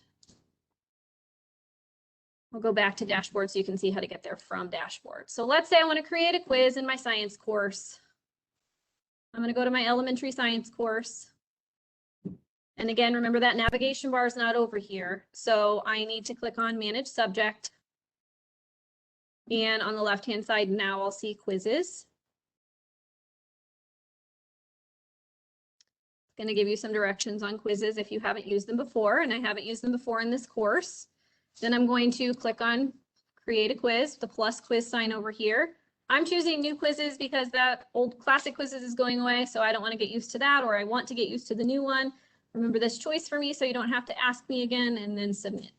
I'll go back to dashboard so you can see how to get there from dashboard. So let's say I want to create a quiz in my science course. I'm going to go to my elementary science course. And again, remember that navigation bar is not over here. So I need to click on Manage Subject. And on the left-hand side, now I'll see quizzes. It's going to give you some directions on quizzes if you haven't used them before, and I haven't used them before in this course. Then I'm going to click on create a quiz, the plus quiz sign over here. I'm choosing new quizzes because that old classic quizzes is going away, so I don't want to get used to that, or I want to get used to the new one. Remember this choice for me so you don't have to ask me again, and then submit.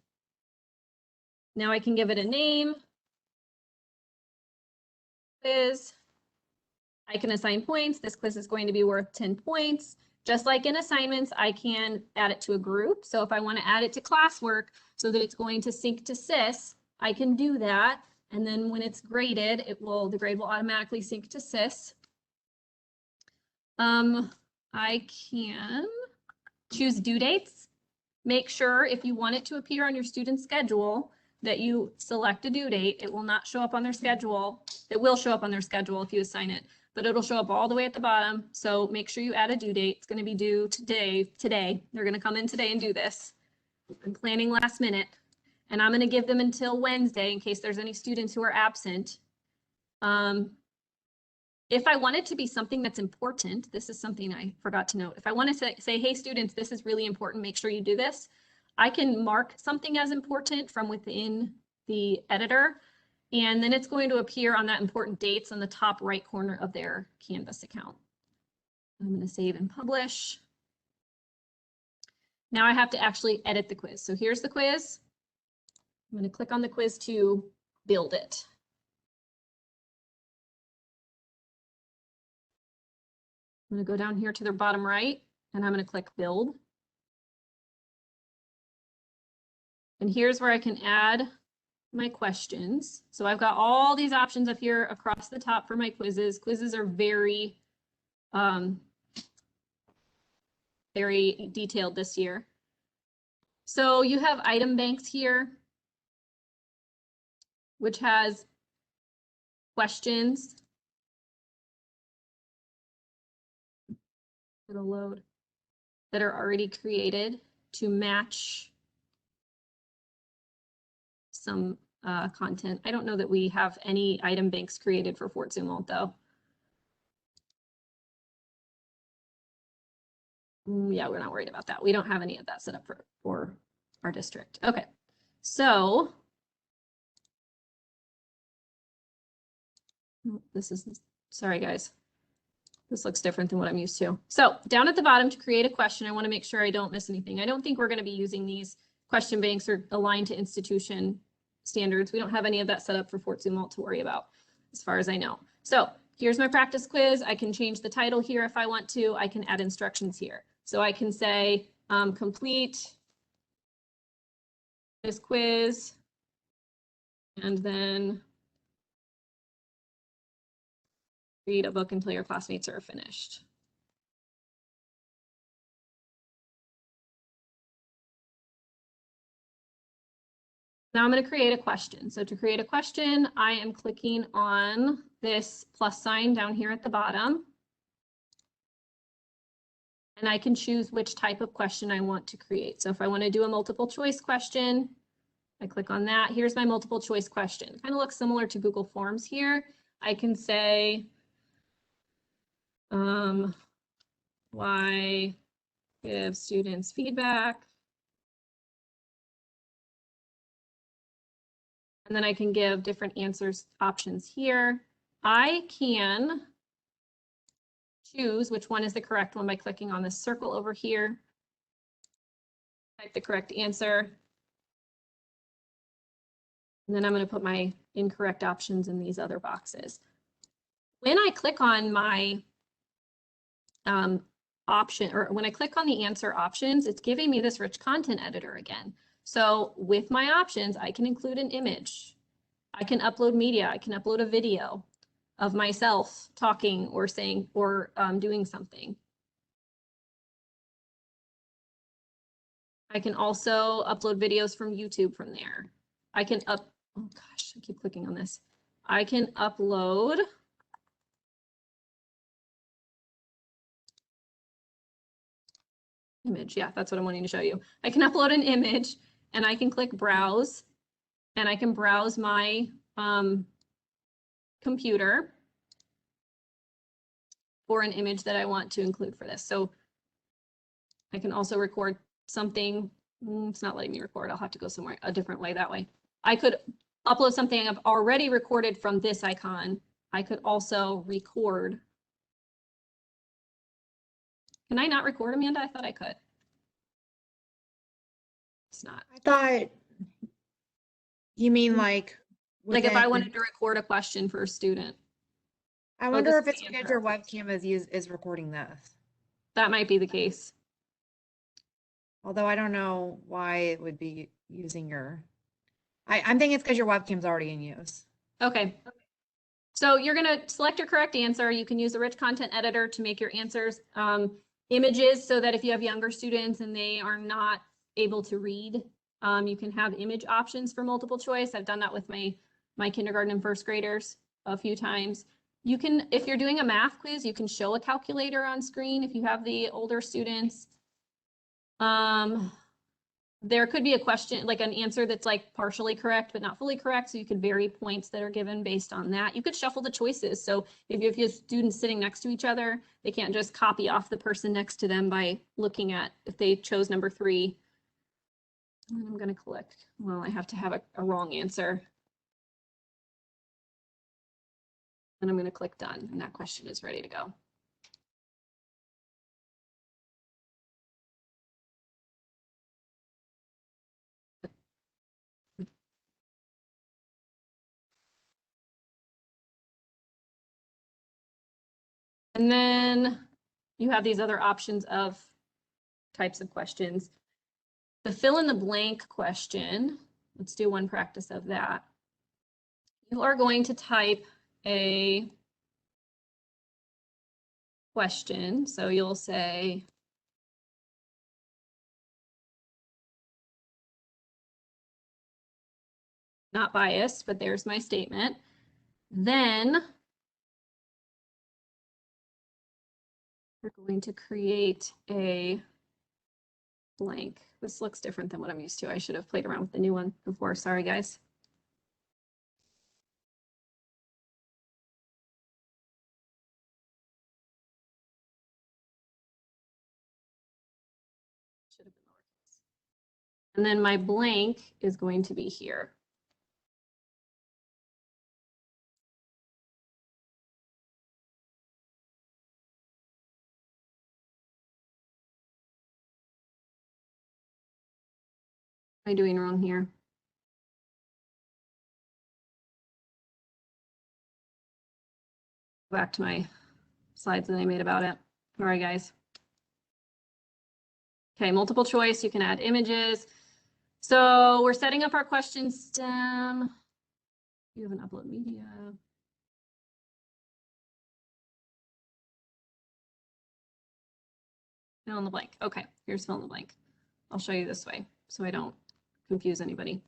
Now I can give it a name. Quiz. I can assign points. This quiz is going to be worth 10 points. Just like in assignments, I can add it to a group. So if I want to add it to classwork so that it's going to sync to SIS, I can do that. And then when it's graded, the grade will automatically sync to SIS. I can choose due dates. Make sure if you want it to appear on your student's schedule that you select a due date. It will not show up on their schedule. It will show up on their schedule if you assign it, but it'll show up all the way at the bottom. So make sure you add a due date. It's going to be due today. They're going to come in today and do this. I'm planning last minute, and I'm going to give them until Wednesday in case there's any students who are absent. If I want it to be something that's important, this is something I forgot to note. If I want to say, hey, students, this is really important, make sure you do this, I can mark something as important from within the editor, and then it's going to appear on that important dates on the top right corner of their Canvas account. I'm going to save and publish. Now I have to actually edit the quiz. So here's the quiz. I'm going to click on the quiz to build it. I'm going to go down here to the bottom right, and I'm going to click build. And here's where I can add my questions. So I've got all these options up here across the top for my quizzes. Quizzes are very, very detailed this year. So you have item banks here, which has questions. It'll load that are already created to match some content. I don't know that we have any item banks created for Fort Zumwalt though. Yeah, we're not worried about that. We don't have any of that set up for our district. Okay, so this is, sorry guys, this looks different than what I'm used to. So down at the bottom to create a question, I want to make sure I don't miss anything. I don't think we're going to be using these question banks or aligned to institution standards. We don't have any of that set up for Fort Zumwalt to worry about, as far as I know. So here's my practice quiz. I can change the title here if I want to. I can add instructions here. So I can say complete this quiz and then read a book until your classmates are finished. Now I'm going to create a question. So to create a question, I am clicking on this plus sign down here at the bottom. And I can choose which type of question I want to create. So if I want to do a multiple choice question, I click on that. Here's my multiple choice question. Kind of looks similar to Google Forms here. I can say, why give students feedback? And then I can give different answers options here. I can choose which one is the correct one by clicking on this circle over here. Type the correct answer. And then I'm going to put my incorrect options in these other boxes. When I click on my option, or when I click on the answer options, it's giving me this rich content editor again. So with my options, I can include an image. I can upload media. I can upload a video of myself talking or saying or doing something. I can also upload videos from YouTube from there. I can oh gosh, I keep clicking on this. I can upload image. Yeah, that's what I'm wanting to show you. I can upload an image and I can click browse and I can browse my computer for an image that I want to include for this. So I can also record something It's not letting me record. I'll have to go somewhere a different way that way. I could upload something I've already recorded from this icon. I could also record. Can I not record, Amanda? I thought I could. It's not. I thought you mean like Like if I within- wanted to record a question for a student, I this wonder if is it's the because your interactive. webcam is recording this. that might be the case. Although I don't know why it would be using your. I'm thinking it's because your webcam's already in use. Okay. So you're going to select your correct answer. You can use the rich content editor to make your answers images so that if you have younger students and they are not able to read, you can have image options for multiple choice. I've done that with my kindergarten and first graders a few times. You can, if you're doing a math quiz, you can show a calculator on screen if you have the older students. There could be a question, like an answer that's like partially correct, but not fully correct. So you could vary points that are given based on that. You could shuffle the choices. So if you have students sitting next to each other, they can't just copy off the person next to them by looking at if they chose number 3. And I'm going to click. Well, I have to have a wrong answer. And I'm going to click done. And that question is ready to go. And then you have these other options of types of questions. The fill in the blank question, let's do one practice of that. You are going to type a question. So you'll say, not biased, but there's my statement. Then we're going to create a blank. This looks different than what I'm used to. I should have played around with the new one before. Sorry, guys. Should have been lowercase. And then my blank is going to be here. What am I doing wrong here? Back to my slides that I made about it. All right, guys. Okay, multiple choice, you can add images. So we're setting up our question stem. You have an upload media. Fill in the blank. Okay, here's fill in the blank. I'll show you this way so I don't confuse anybody.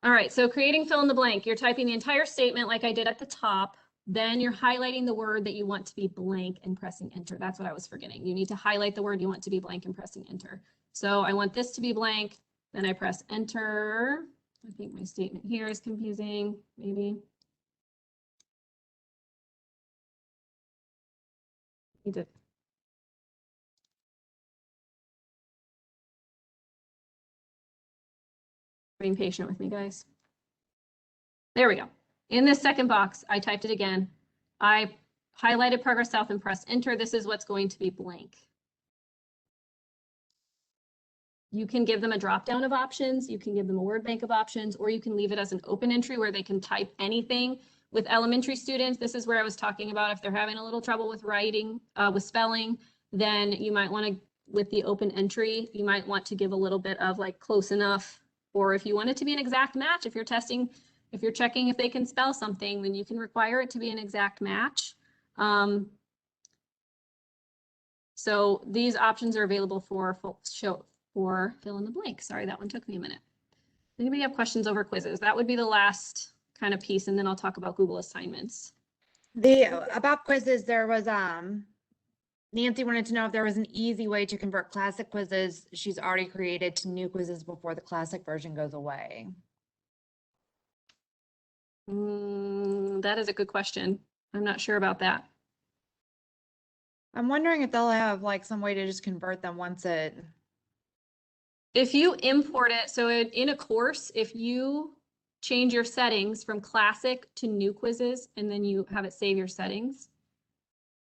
All right, so creating fill in the blank, you're typing the entire statement like I did at the top. Then you're highlighting the word that you want to be blank and pressing enter. That's what I was forgetting. You need to highlight the word you want to be blank and pressing enter. So I want this to be blank, then I press enter. I think my statement here is confusing, maybe. Need to being patient with me, guys. There we go. In this second box, I typed it again. I highlighted Progress South and pressed enter. This is what's going to be blank. You can give them a drop down of options. You can give them a word bank of options, or you can leave it as an open entry where they can type anything. With elementary students, this is where I was talking about if they're having a little trouble with writing, with spelling, then you might want to, with the open entry, you might want to give a little bit of like close enough. Or if you want it to be an exact match, if you're testing, if you're checking if they can spell something, then you can require it to be an exact match. So these options are available for fill in the blank. Sorry, that one took me a minute. Anybody have questions over quizzes? That would be the last kind of piece, and then I'll talk about Google assignments. About quizzes, there was Nancy wanted to know if there was an easy way to convert classic quizzes she's already created to new quizzes before the classic version goes away. That is a good question. I'm not sure about that. I'm wondering if they'll have like some way to just convert them once it If you import it, so in a course, if you change your settings from classic to new quizzes, and then you have it save your settings,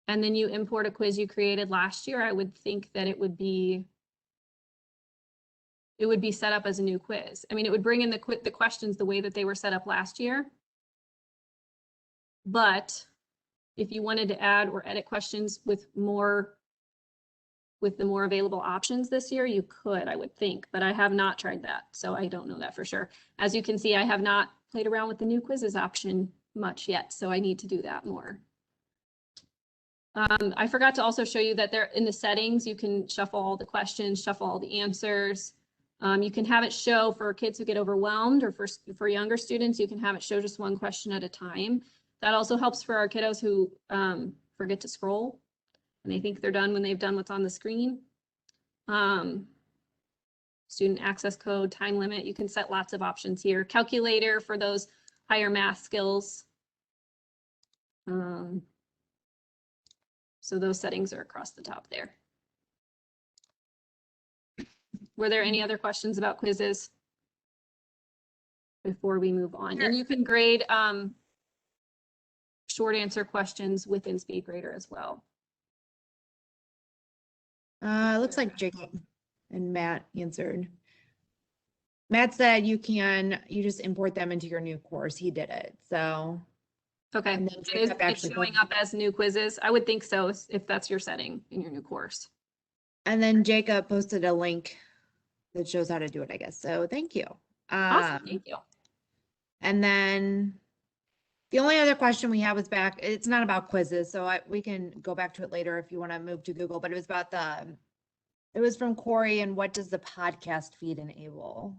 and then you import a quiz you created last year, I would think that it would be set up as a new quiz. I mean, it would bring in the questions the way that they were set up last year. But if you wanted to add or edit questions with the more available options this year, you could, I would think, but I have not tried that, so I don't know that for sure. As you can see, I have not played around with the new quizzes option much yet, so I need to do that more. I forgot to also show you that there in the settings, you can shuffle all the questions, shuffle all the answers. You can have it show for kids who get overwhelmed, or for younger students, you can have it show just one question at a time. That also helps for our kiddos who forget to scroll and they think they're done when they've done what's on the screen. Student access code, time limit, you can set lots of options here. Calculator for those higher math skills. So those settings are across the top there. Were there any other questions about quizzes before we move on? Sure. And you can grade short answer questions within Speedgrader as well. It looks like Jacob and Matt answered. Matt said you just import them into your new course. He did it, so. Okay, And then it's Jacob actually showing posted- up as new quizzes. I would think so if that's your setting in your new course. And then Jacob posted a link that shows how to do it, I guess. So thank you. Awesome, thank you. And then the only other question we have was back, it's not about quizzes, so we can go back to it later if you want to move to Google, but it was about it was from Corey, and what does the podcast feed enable?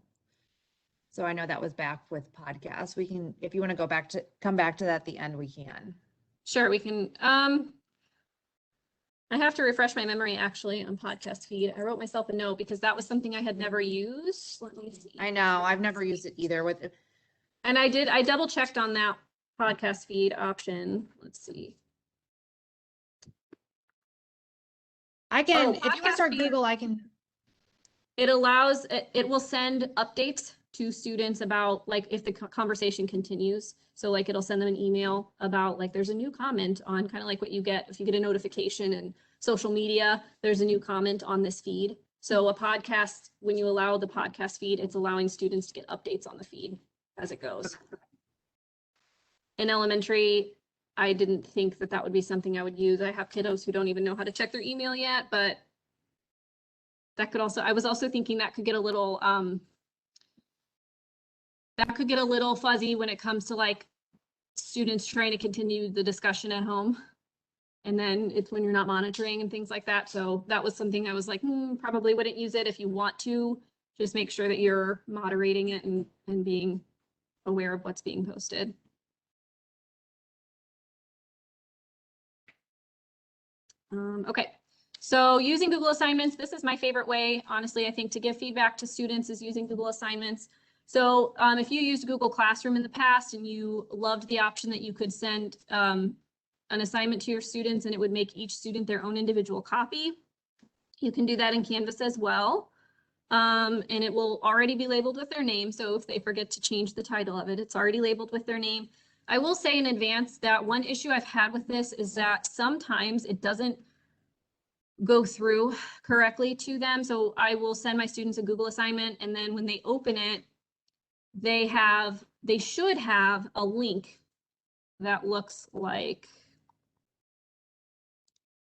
So I know that was back with podcasts. We can, if you want to come back to that at the end, we can. Sure, we can. I have to refresh my memory actually on podcast feed. I wrote myself a note because that was something I had never used. Let me see. I know, I've never used it either with it. And I double checked on that podcast feed option. Let's see. I can, Oh, if you want to podcast start feed. Google, I can. It will send updates to students about like if the conversation continues. So like it'll send them an email about like there's a new comment on kind of like what you get if you get a notification in social media, there's a new comment on this feed. So a podcast, when you allow the podcast feed, it's allowing students to get updates on the feed as it goes. In elementary, I didn't think that would be something I would use. I have kiddos who don't even know how to check their email yet, but that could also, I was also thinking that could get a little fuzzy when it comes to like students trying to continue the discussion at home. And then it's when you're not monitoring and things like that. So that was something I was like, probably wouldn't use it. If you want to, just make sure that you're moderating it and being aware of what's being posted. Okay, so using Google Assignments, this is my favorite way, honestly, I think, to give feedback to students is using Google Assignments. So if you used Google Classroom in the past and you loved the option that you could send an assignment to your students and it would make each student their own individual copy, you can do that in Canvas as well. And it will already be labeled with their name. So if they forget to change the title of it, it's already labeled with their name. I will say in advance that one issue I've had with this is that sometimes it doesn't go through correctly to them. So I will send my students a Google assignment, and then when they open it, they should have a link that looks like,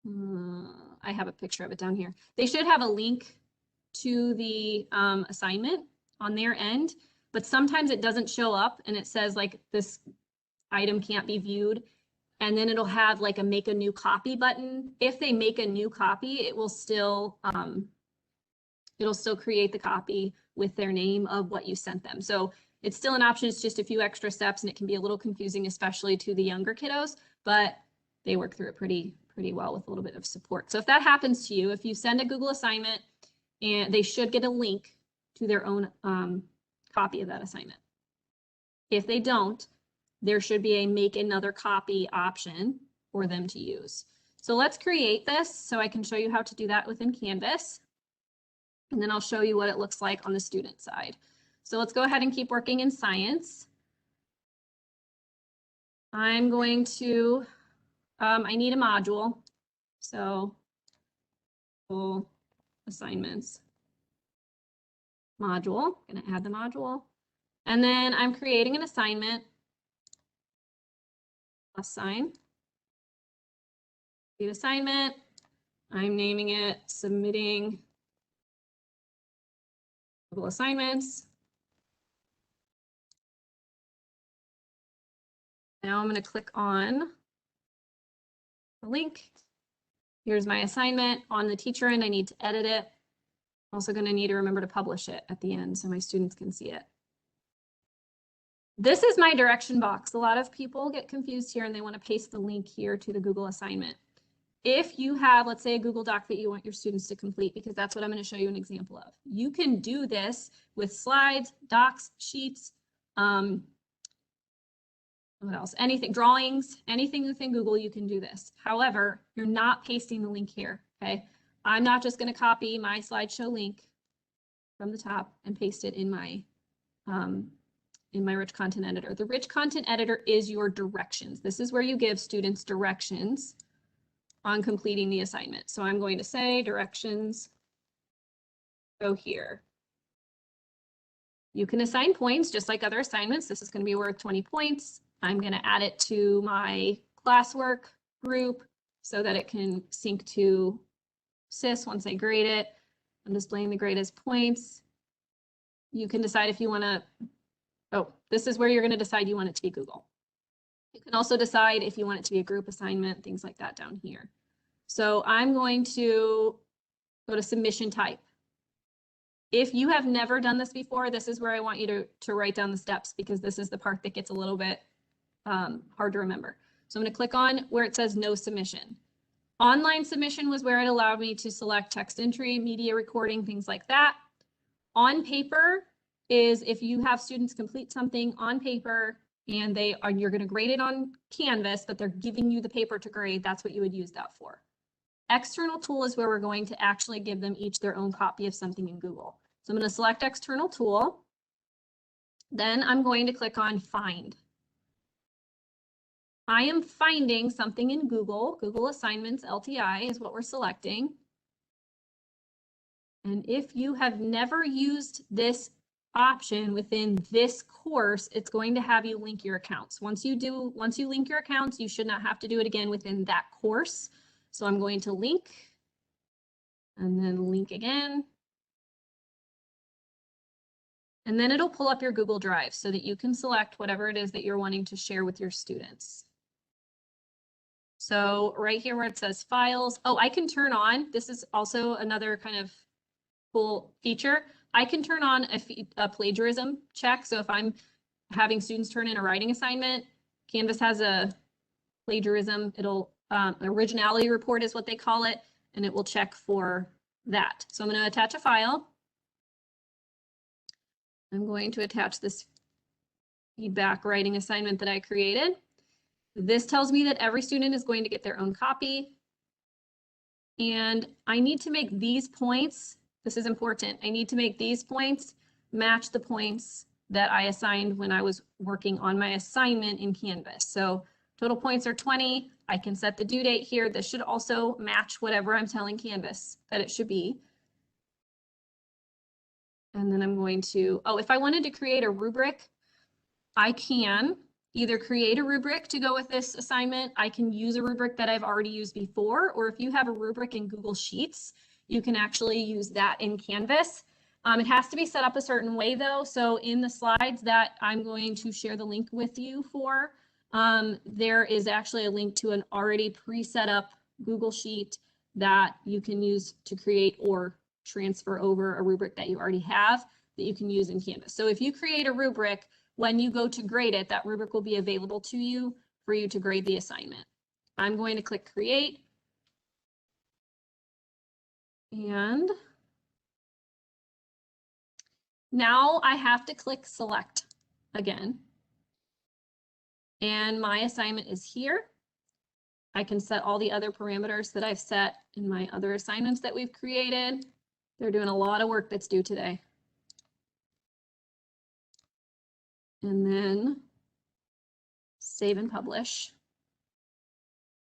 I have a picture of it down here. They should have a link to the assignment on their end, but sometimes it doesn't show up and it says like this item can't be viewed. And then it'll have like a make a new copy button. If they make a new copy, it will still create the copy with their name of what you sent them. So it's still an option. It's just a few extra steps and it can be a little confusing, especially to the younger kiddos, but they work through it pretty well with a little bit of support. So if that happens to you, if you send a Google assignment, and they should get a link to their own copy of that assignment. If they don't, there should be a make another copy option for them to use. So let's create this so I can show you how to do that within Canvas. And then I'll show you what it looks like on the student side. So let's go ahead and keep working in science. I'm going to, I need a module. So full assignments module, gonna add the module. And then I'm creating an assignment, plus sign, create assignment. I'm naming it submitting Google assignments. Now I'm going to click on the link. Here's my assignment. On the teacher end, I need to edit it. I'm also going to need to remember to publish it at the end so my students can see it. This is my direction box. A lot of people get confused here and they want to paste the link here to the Google assignment. If you have, let's say, a Google Doc that you want your students to complete, because that's what I'm going to show you an example of. You can do this with slides, docs, sheets, what else? Anything, drawings, anything within Google, you can do this. However, you're not pasting the link here, okay? I'm not just going to copy my slideshow link from the top and paste it in my rich content editor. The rich content editor is your directions. This is where you give students directions on completing the assignment. So I'm going to say directions go here. You can assign points just like other assignments. This is going to be worth 20 points. I'm going to add it to my classwork group so that it can sync to SIS once I grade it. I'm displaying the grade as points. You can decide if you want to, oh, this is where you're going to decide you want it to be Google. You can also decide if you want it to be a group assignment, things like that down here. So I'm going to go to submission type. If you have never done this before, this is where I want you to write down the steps because this is the part that gets a little bit hard to remember. So I'm going to click on where it says no submission. Online submission was where it allowed me to select text entry, media recording, things like that. On paper is if you have students complete something on paper and you're going to grade it on Canvas, but they're giving you the paper to grade, that's what you would use that for. External tool is where we're going to actually give them each their own copy of something in Google. So I'm going to select external tool. Then I'm going to click on find. I am finding something in Google. Google Assignments LTI is what we're selecting. And if you have never used this option within this course, it's going to have you link your accounts. Once you link your accounts, you should not have to do it again within that course. So I'm going to link and then link again. And then it'll pull up your Google Drive so that you can select whatever it is that you're wanting to share with your students. So right here where it says files, oh, I can turn on, this is also another kind of cool feature. I can turn on a plagiarism check. So if I'm having students turn in a writing assignment, Canvas has a plagiarism, originality report is what they call it, and it will check for that. So I'm going to attach a file. I'm going to attach this feedback writing assignment that I created. This tells me that every student is going to get their own copy. And I need to make these points, this is important, I need to make these points match the points that I assigned when I was working on my assignment in Canvas. So total points are 20. I can set the due date here. This should also match whatever I'm telling Canvas that it should be. And then I'm going to, oh, if I wanted to create a rubric, I can either create a rubric to go with this assignment. I can use a rubric that I've already used before, or if you have a rubric in Google Sheets, you can actually use that in Canvas. It has to be set up a certain way though. So in the slides that I'm going to share the link with you for, there is actually a link to an already pre-set up Google Sheet that you can use to create or transfer over a rubric that you already have that you can use in Canvas. So if you create a rubric, when you go to grade it, that rubric will be available to you for you to grade the assignment. I'm going to click create. And now I have to click select again. And my assignment is here. I can set all the other parameters that I've set in my other assignments that we've created. They're doing a lot of work that's due today. And then save and publish.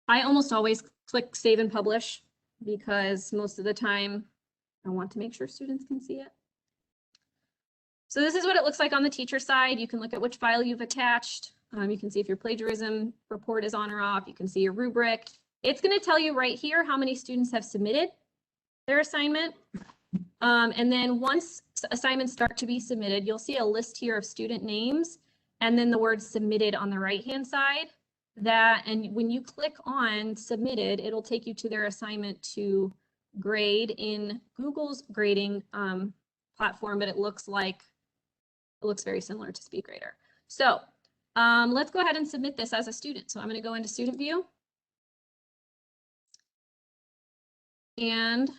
I almost always click save and publish because most of the time I want to make sure students can see it. So this is what it looks like on the teacher side. You can look at which file you've attached. You can see if your plagiarism report is on or off. You can see your rubric. It's going to tell you right here how many students have submitted their assignment. And then once assignments start to be submitted, you'll see a list here of student names and then the word submitted on the right-hand side. And when you click on submitted, it'll take you to their assignment to grade in Google's grading platform, but it looks very similar to Speedgrader. So let's go ahead and submit this as a student. So I'm going to go into student view. And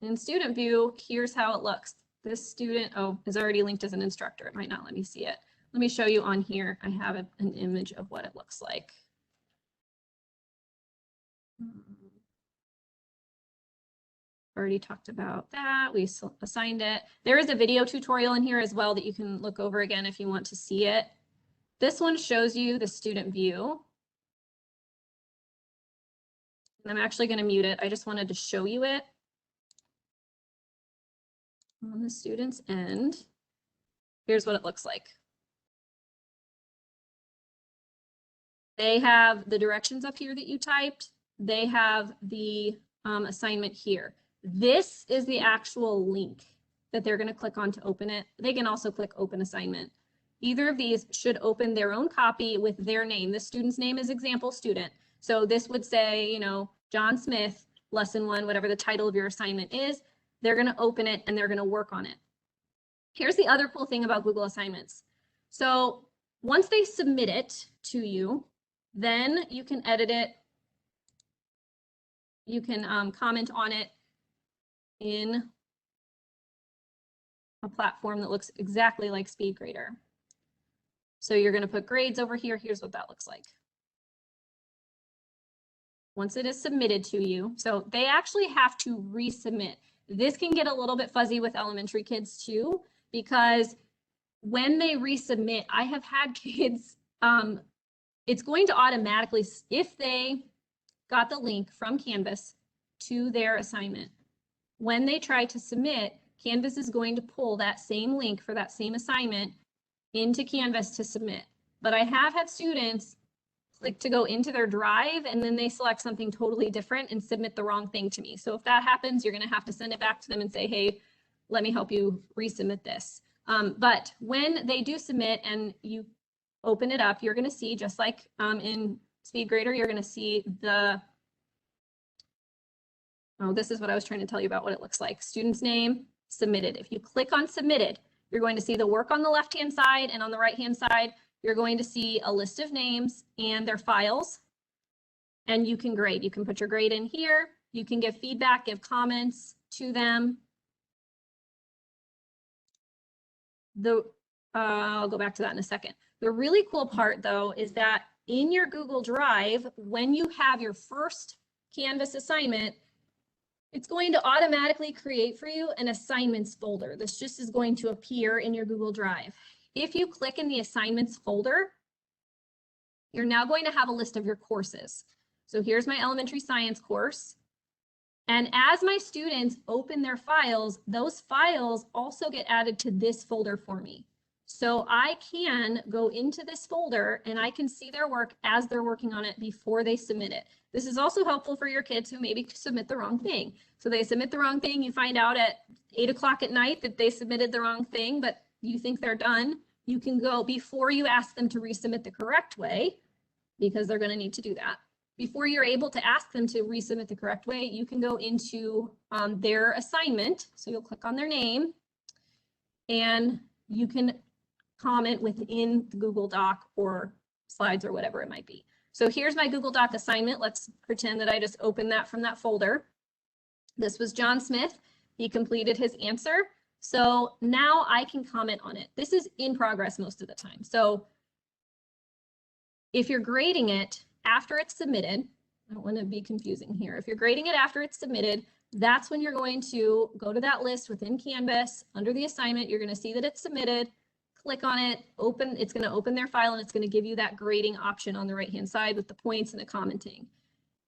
in student view, here's how it looks. This student, is already linked as an instructor. It might not let me see it. Let me show you on here. I have an image of what it looks like. Already talked about that. We assigned it. There is a video tutorial in here as well that you can look over again if you want to see it. This one shows you the student view. And I'm actually going to mute it. I just wanted to show you it. On the student's end, here's what it looks like. They have the directions up here that you typed. They have the assignment here. This is the actual link that they're going to click on to open it. They can also click open assignment. Either of these should open their own copy with their name. The student's name is example student. So this would say, you know, John Smith, lesson 1, whatever the title of your assignment is. They're going to open it and they're going to work on it. Here's the other cool thing about Google Assignments. So once they submit it to you, then you can edit it. You can comment on it in a platform that looks exactly like Speedgrader. So you're going to put grades over here. Here's what that looks like. Once it is submitted to you, so they actually have to resubmit. This can get a little bit fuzzy with elementary kids too, because when they resubmit, I have had kids, it's going to automatically, if they got the link from Canvas to their assignment, when they try to submit, Canvas is going to pull that same link for that same assignment into Canvas to submit. But I have had students click to go into their drive and then they select something totally different and submit the wrong thing to me. So if that happens, you're going to have to send it back to them and say, hey, let me help you resubmit this. But when they do submit and you open it up, you're going to see, just like in Speedgrader, you're going to see the, this is what I was trying to tell you about what it looks like. Student's name, submitted. If you click on submitted, you're going to see the work on the left-hand side, and on the right-hand side, you're going to see a list of names and their files, and you can grade. You can put your grade in here. You can give feedback, give comments to them. I'll go back to that in a second. The really cool part, though, is that in your Google Drive, when you have your first Canvas assignment, it's going to automatically create for you an assignments folder. This just is going to appear in your Google Drive. If you click in the assignments folder, you're now going to have a list of your courses. So here's my elementary science course. And as my students open their files, those files also get added to this folder for me. So I can go into this folder and I can see their work as they're working on it before they submit it. This is also helpful for your kids who maybe submit the wrong thing. So they submit the wrong thing, you find out at 8 o'clock at night that they submitted the wrong thing, but you think they're done. You can go, before you ask them to resubmit the correct way, because they're going to need to do that. Before you're able to ask them to resubmit the correct way, you can go into their assignment. So you'll click on their name and you can comment within the Google Doc or slides or whatever it might be. So here's my Google Doc assignment. Let's pretend that I just opened that from that folder. This was John Smith. He completed his answer. So now I can comment on it. This is in progress most of the time. So if you're grading it after it's submitted, I don't want to be confusing here. If you're grading it after it's submitted, that's when you're going to go to that list within Canvas. Under the assignment, you're going to see that it's submitted. Click on it, open, it's going to open their file and it's going to give you that grading option on the right-hand side with the points and the commenting.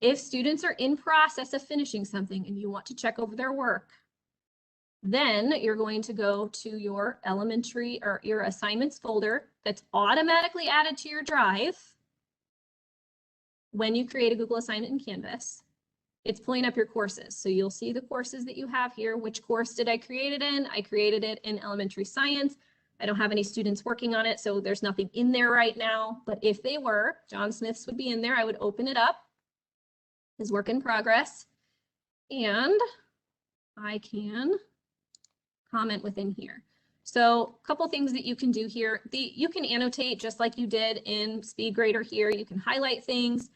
If students are in process of finishing something and you want to check over their work, then you're going to go to your elementary or your assignments folder that's automatically added to your drive when you create a Google assignment in Canvas. It's pulling up your courses. So you'll see the courses that you have here. Which course did I create it in? I created it in elementary science. I don't have any students working on it, so there's nothing in there right now. But if they were, John Smith's would be in there. I would open it up, his work in progress, and I can comment within here. So a couple things that you can do here. You can annotate just like you did in Speedgrader here. You can highlight things.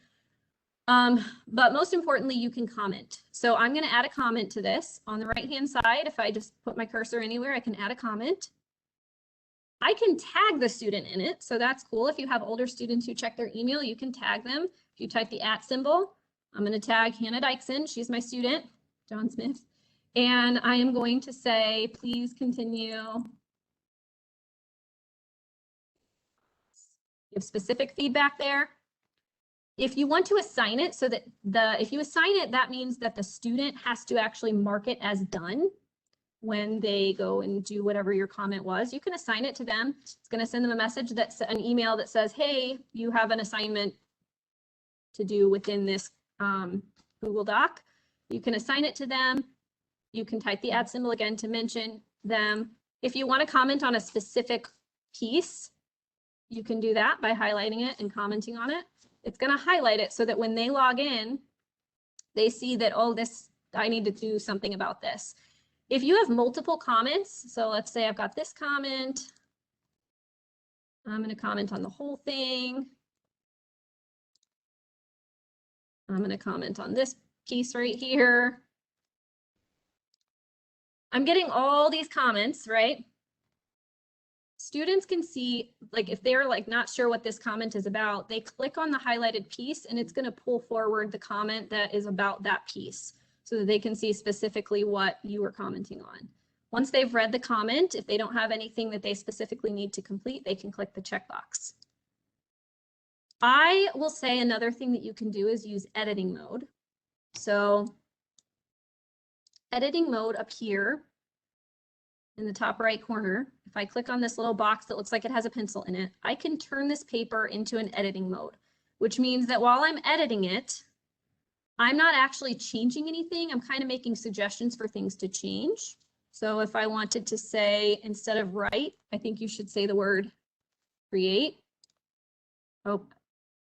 But most importantly, you can comment. So I'm going to add a comment to this on the right-hand side. If I just put my cursor anywhere, I can add a comment. I can tag the student in it. So that's cool. If you have older students who check their email, you can tag them. If you type the @ symbol, I'm going to tag Hannah Dykson. She's my student, John Smith. And I am going to say, please continue. Give specific feedback there. If you want to assign it so that if you assign it, that means that the student has to actually mark it as done when they go and do whatever your comment was. You can assign it to them. It's going to send them a message that's an email that says, hey, you have an assignment to do within this Google Doc. You can assign it to them. You can type the @ symbol again to mention them. If you want to comment on a specific piece, you can do that by highlighting it and commenting on it. It's going to highlight it so that when they log in, they see that, oh, I need to do something about this. If you have multiple comments, so let's say I've got this comment, I'm going to comment on the whole thing. I'm going to comment on this piece right here. I'm getting all these comments, right? Students can see, like, if they're like not sure what this comment is about, they click on the highlighted piece and it's going to pull forward the comment that is about that piece so that they can see specifically what you were commenting on. Once they've read the comment, if they don't have anything that they specifically need to complete, they can click the checkbox. I will say another thing that you can do is use editing mode. So editing mode up here in the top right corner, if I click on this little box that looks like it has a pencil in it, I can turn this paper into an editing mode, which means that while I'm editing it, I'm not actually changing anything. I'm kind of making suggestions for things to change. So if I wanted to say, instead of write, I think you should say the word create. Oh,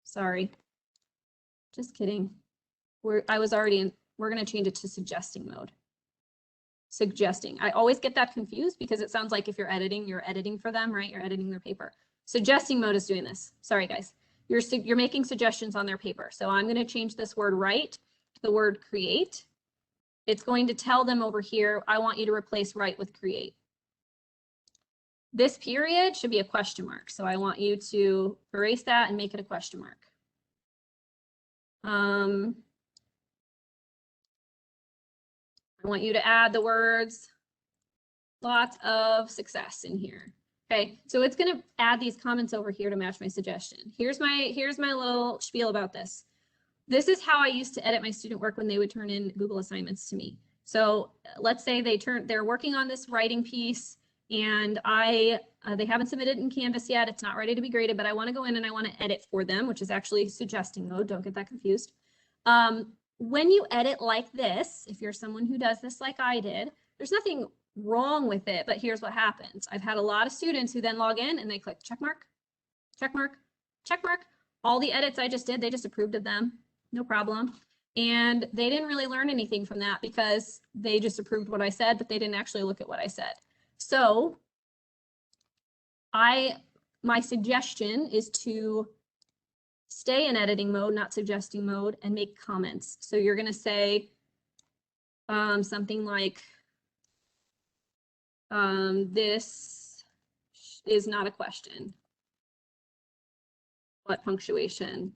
sorry. Just kidding. We're going to change it to suggesting mode. Suggesting. I always get that confused because it sounds like if you're editing for them, right? You're editing their paper. Suggesting mode is doing this. Sorry, guys. You're making suggestions on their paper. So I'm going to change this word write to the word create. It's going to tell them over here, I want you to replace write with create. This period should be a question mark. So I want you to erase that and make it a question mark. I want you to add the words lots of success in here. Okay, so it's going to add these comments over here to match my suggestion. Here's my little spiel about this. This is how I used to edit my student work when they would turn in Google assignments to me. So let's say they're working on this writing piece and they haven't submitted in Canvas yet. It's not ready to be graded, but I want to go in and I want to edit for them, which is actually suggesting mode. Don't get that confused. When you edit like this, if you're someone who does this like I did, there's nothing wrong with it, but here's what happens. I've had a lot of students who then log in and they click check mark, check mark, check mark. All the edits I just did, they just approved of them, no problem. And they didn't really learn anything from that because they just approved what I said, but they didn't actually look at what I said. So my suggestion is to stay in editing mode, not suggesting mode, and make comments. So you're going to say something like, this is not a question. What punctuation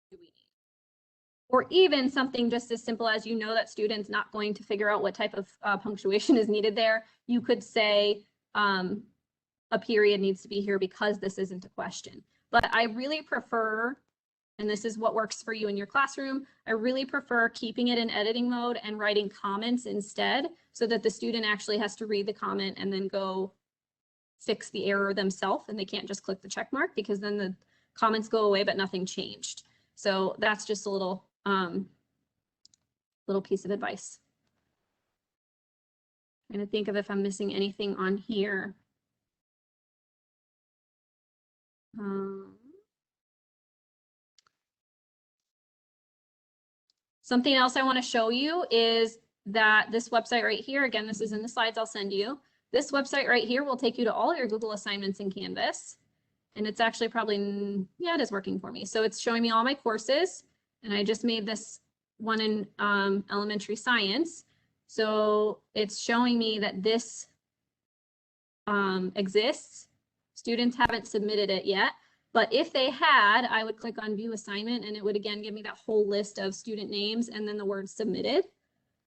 do we need? Or even something just as simple as, you know, that student's not going to figure out what type of punctuation is needed there. You could say a period needs to be here because this isn't a question. But I really prefer, and this is what works for you in your classroom, I really prefer keeping it in editing mode and writing comments instead, so that the student actually has to read the comment and then go fix the error themselves, and they can't just click the check mark, because then the comments go away but nothing changed. So that's just a little piece of advice. I'm trying to think of if I'm missing anything on here. Something else I want to show you is that this website right here, again, this is in the slides I'll send you. This website right here will take you to all your Google assignments in Canvas. And it's actually probably, yeah, it is working for me. So it's showing me all my courses. And I just made this one in elementary science. So it's showing me that this exists. Students haven't submitted it yet. But if they had, I would click on view assignment, and it would again give me that whole list of student names and then the word submitted.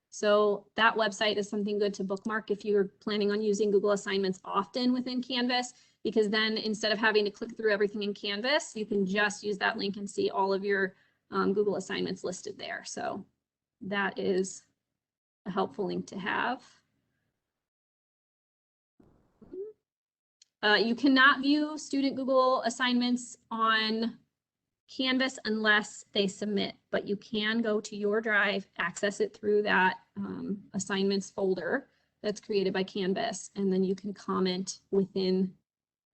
So that website is something good to bookmark if you're planning on using Google assignments often within Canvas, because then instead of having to click through everything in Canvas, you can just use that link and see all of your Google assignments listed there. So that is a helpful link to have. You cannot view student Google assignments on Canvas unless they submit, but you can go to your drive, access it through that assignments folder that's created by Canvas, and then you can comment within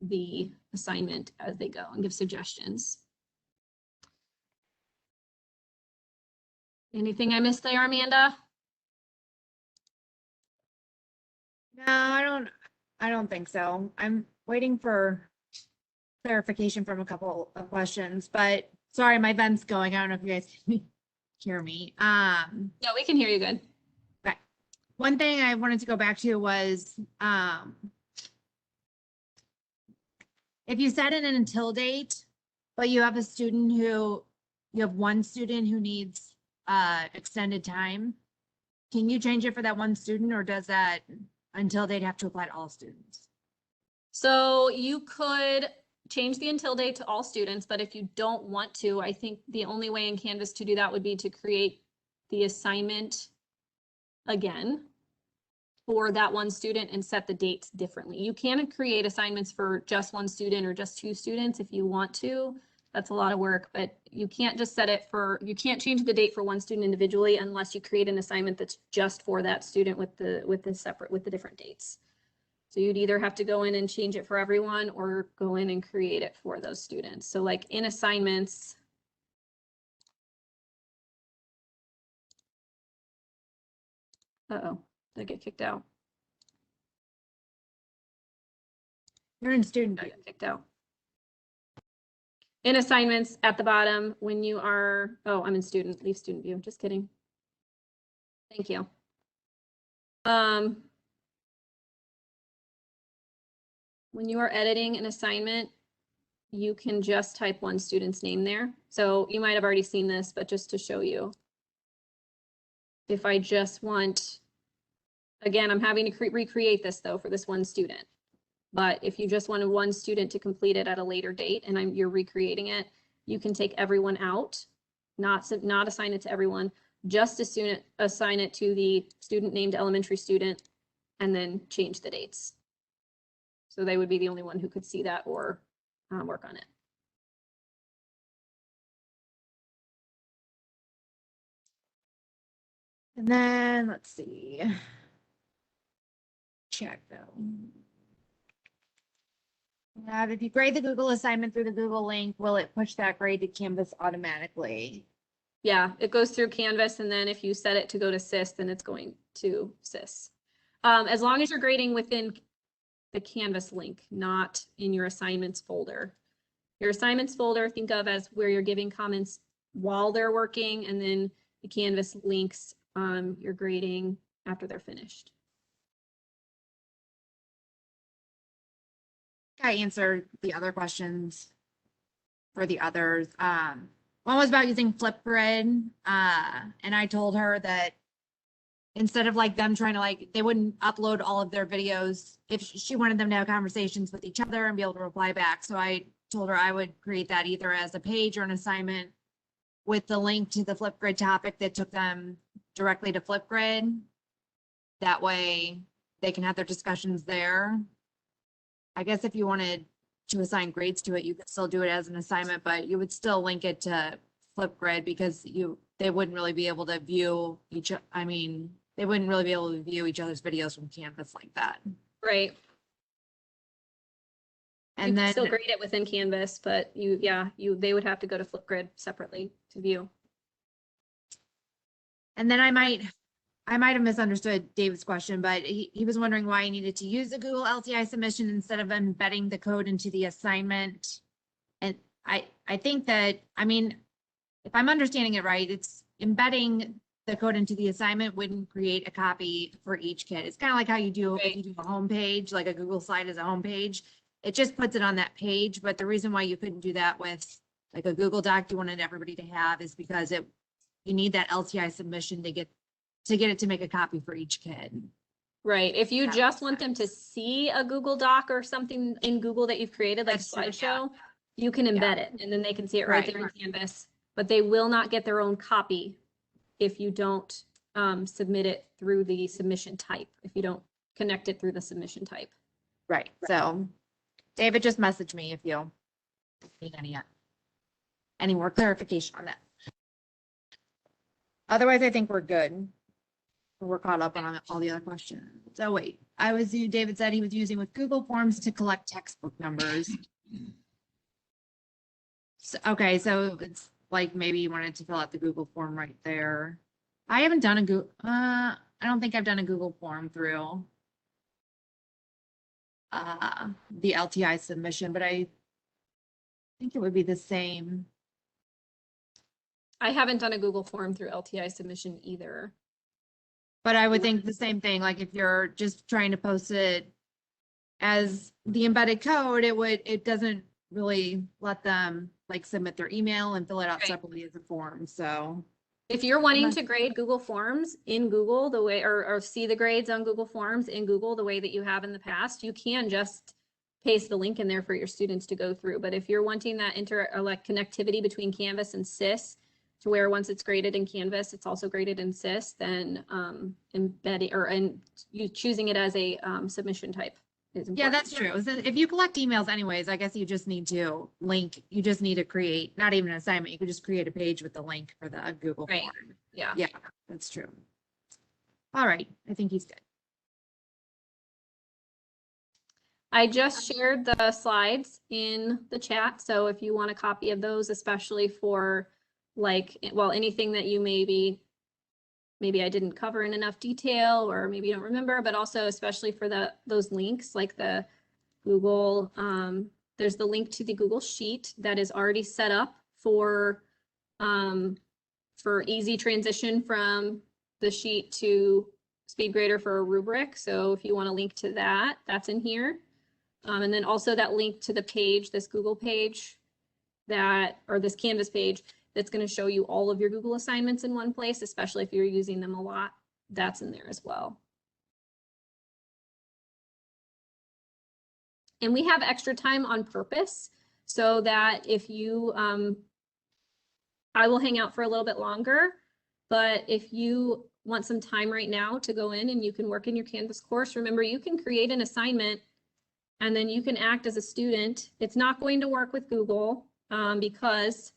the assignment as they go and give suggestions. Anything I missed there, Amanda? No, I don't think so. I'm waiting for clarification from a couple of questions, but sorry, my vent's going. I don't know if you guys can hear me. No, we can hear you good. Okay. One thing I wanted to go back to was if you set in an until date, but you have a student you have one student who needs extended time, can you change it for that one student, or does that until date have to apply to all students? So you could change the until date to all students, but if you don't want to, I think the only way in Canvas to do that would be to create the assignment again for that one student and set the dates differently. You can create assignments for just one student or just two students if you want to. That's a lot of work, but you can't just set it for, you can't change the date for one student individually unless you create an assignment that's just for that student with the different dates. So you'd either have to go in and change it for everyone or go in and create it for those students. So like in assignments, uh-oh, did I get kicked out? You're in student. I got kicked out. In assignments at the bottom, when you are, oh, I'm in student, leave student view, just kidding. Thank you. When you are editing an assignment, you can just type one student's name there. So you might have already seen this, but just to show you. If I just want, again, I'm having to recreate this though for this one student. But if you just wanted one student to complete it at a later date and you're recreating it, you can take everyone out, not assign it to everyone, just assign it to the student named elementary student and then change the dates. So they would be the only one who could see that or work on it. And then let's see. Check though. If you grade the Google assignment through the Google link, will it push that grade to Canvas automatically? Yeah, it goes through Canvas, and then if you set it to go to SIS, then it's going to SIS. As long as you're grading within the Canvas link, not in your assignments folder. Your assignments folder, think of as where you're giving comments while they're working, and then the Canvas links you're grading after they're finished. I answered the other questions for the others. One was about using Flipgrid, and I told her that instead of like them trying to like, they wouldn't upload all of their videos if she wanted them to have conversations with each other and be able to reply back. So I told her I would create that either as a page or an assignment with the link to the Flipgrid topic that took them directly to Flipgrid. That way they can have their discussions there. I guess if you wanted to assign grades to it, you could still do it as an assignment, but you would still link it to Flipgrid because they wouldn't really be able to view they wouldn't really be able to view each other's videos from Canvas like that. Right. And You can then still grade it within Canvas, but they would have to go to Flipgrid separately to view. And then I might have misunderstood David's question, but he was wondering why I needed to use a Google LTI submission instead of embedding the code into the assignment. And I think that, if I'm understanding it right, it's embedding the code into the assignment wouldn't create a copy for each kid. It's kind of like how you do if you do a home page, like a Google slide is a home page. It just puts it on that page. But the reason why you couldn't do that with like a Google Doc you wanted everybody to have is because you need that LTI submission to get it to make a copy for each kid. Right. If you That just makes want them to sense. see a Google Doc or something in Google that you've created, like That's true, slideshow, you can embed it and then they can see it right Right. there in Canvas, but they will not get their own copy if you don't submit it through the submission type, if you don't connect it through the submission type. Right. So David, just message me if you need any more clarification on that. Otherwise, I think we're good. We're caught up on all the other questions. So wait, David said he was using with Google Forms to collect textbook numbers. Okay, so it's like maybe you wanted to fill out the Google form right there. I haven't done I don't think I've done a Google form through the LTI submission, but I think it would be the same. I haven't done a Google form through LTI submission either. But I would think the same thing, like if you're just trying to post it as the embedded code, it doesn't really let them like submit their email and fill it out Right. separately as a form, so. If you're wanting to grade Google Forms in Google the way, or see the grades on Google Forms in Google the way that you have in the past, you can just paste the link in there for your students to go through. But if you're wanting that connectivity between Canvas and SIS, to where once it's graded in Canvas, it's also graded in SIS, then embedding and you choosing it as a submission type is important. Yeah, that's true. So if you collect emails anyways, I guess you just need to create, not even an assignment, you could just create a page with the link for the Google Right. form. Yeah. Yeah, that's true. All right, I think he's good. I just shared the slides in the chat. So if you want a copy of those, especially for anything that you maybe I didn't cover in enough detail, or maybe you don't remember, but also especially for those links, like the Google, there's the link to the Google Sheet that is already set up for easy transition from the sheet to Speedgrader for a rubric. So if you want to link to that, that's in here. And then also that link to the page, this Google page or this Canvas page, that's going to show you all of your Google assignments in one place, especially if you're using them a lot. That's in there as well. And we have extra time on purpose so that if you, I will hang out for a little bit longer, but if you want some time right now to go in and you can work in your Canvas course, remember you can create an assignment and then you can act as a student. It's not going to work with Google because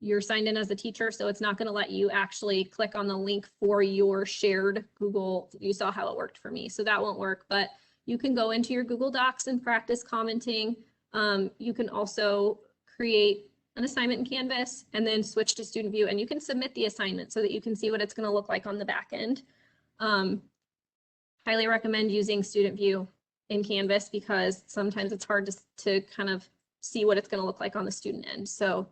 you're signed in as a teacher, so it's not going to let you actually click on the link for your shared Google. You saw how it worked for me, so that won't work, but you can go into your Google Docs and practice commenting. You can also create an assignment in Canvas and then switch to student view, and you can submit the assignment so that you can see what it's going to look like on the back end. Highly recommend using student view in Canvas because sometimes it's hard to kind of see what it's going to look like on the student end. So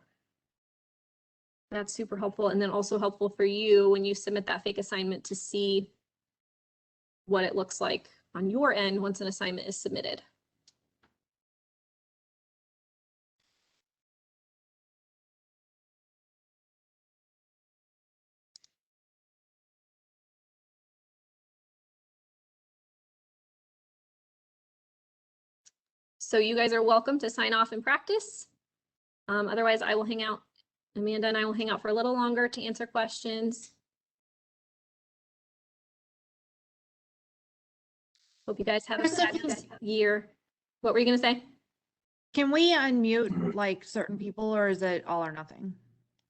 that's super helpful. And then also helpful for you when you submit that fake assignment to see what it looks like on your end once an assignment is submitted. So you guys are welcome to sign off and practice. Otherwise, I will hang out. Amanda and I will hang out for a little longer to answer questions. Hope you guys have a There's some- fabulous year. What were you going to say? Can we unmute like certain people, or is it all or nothing?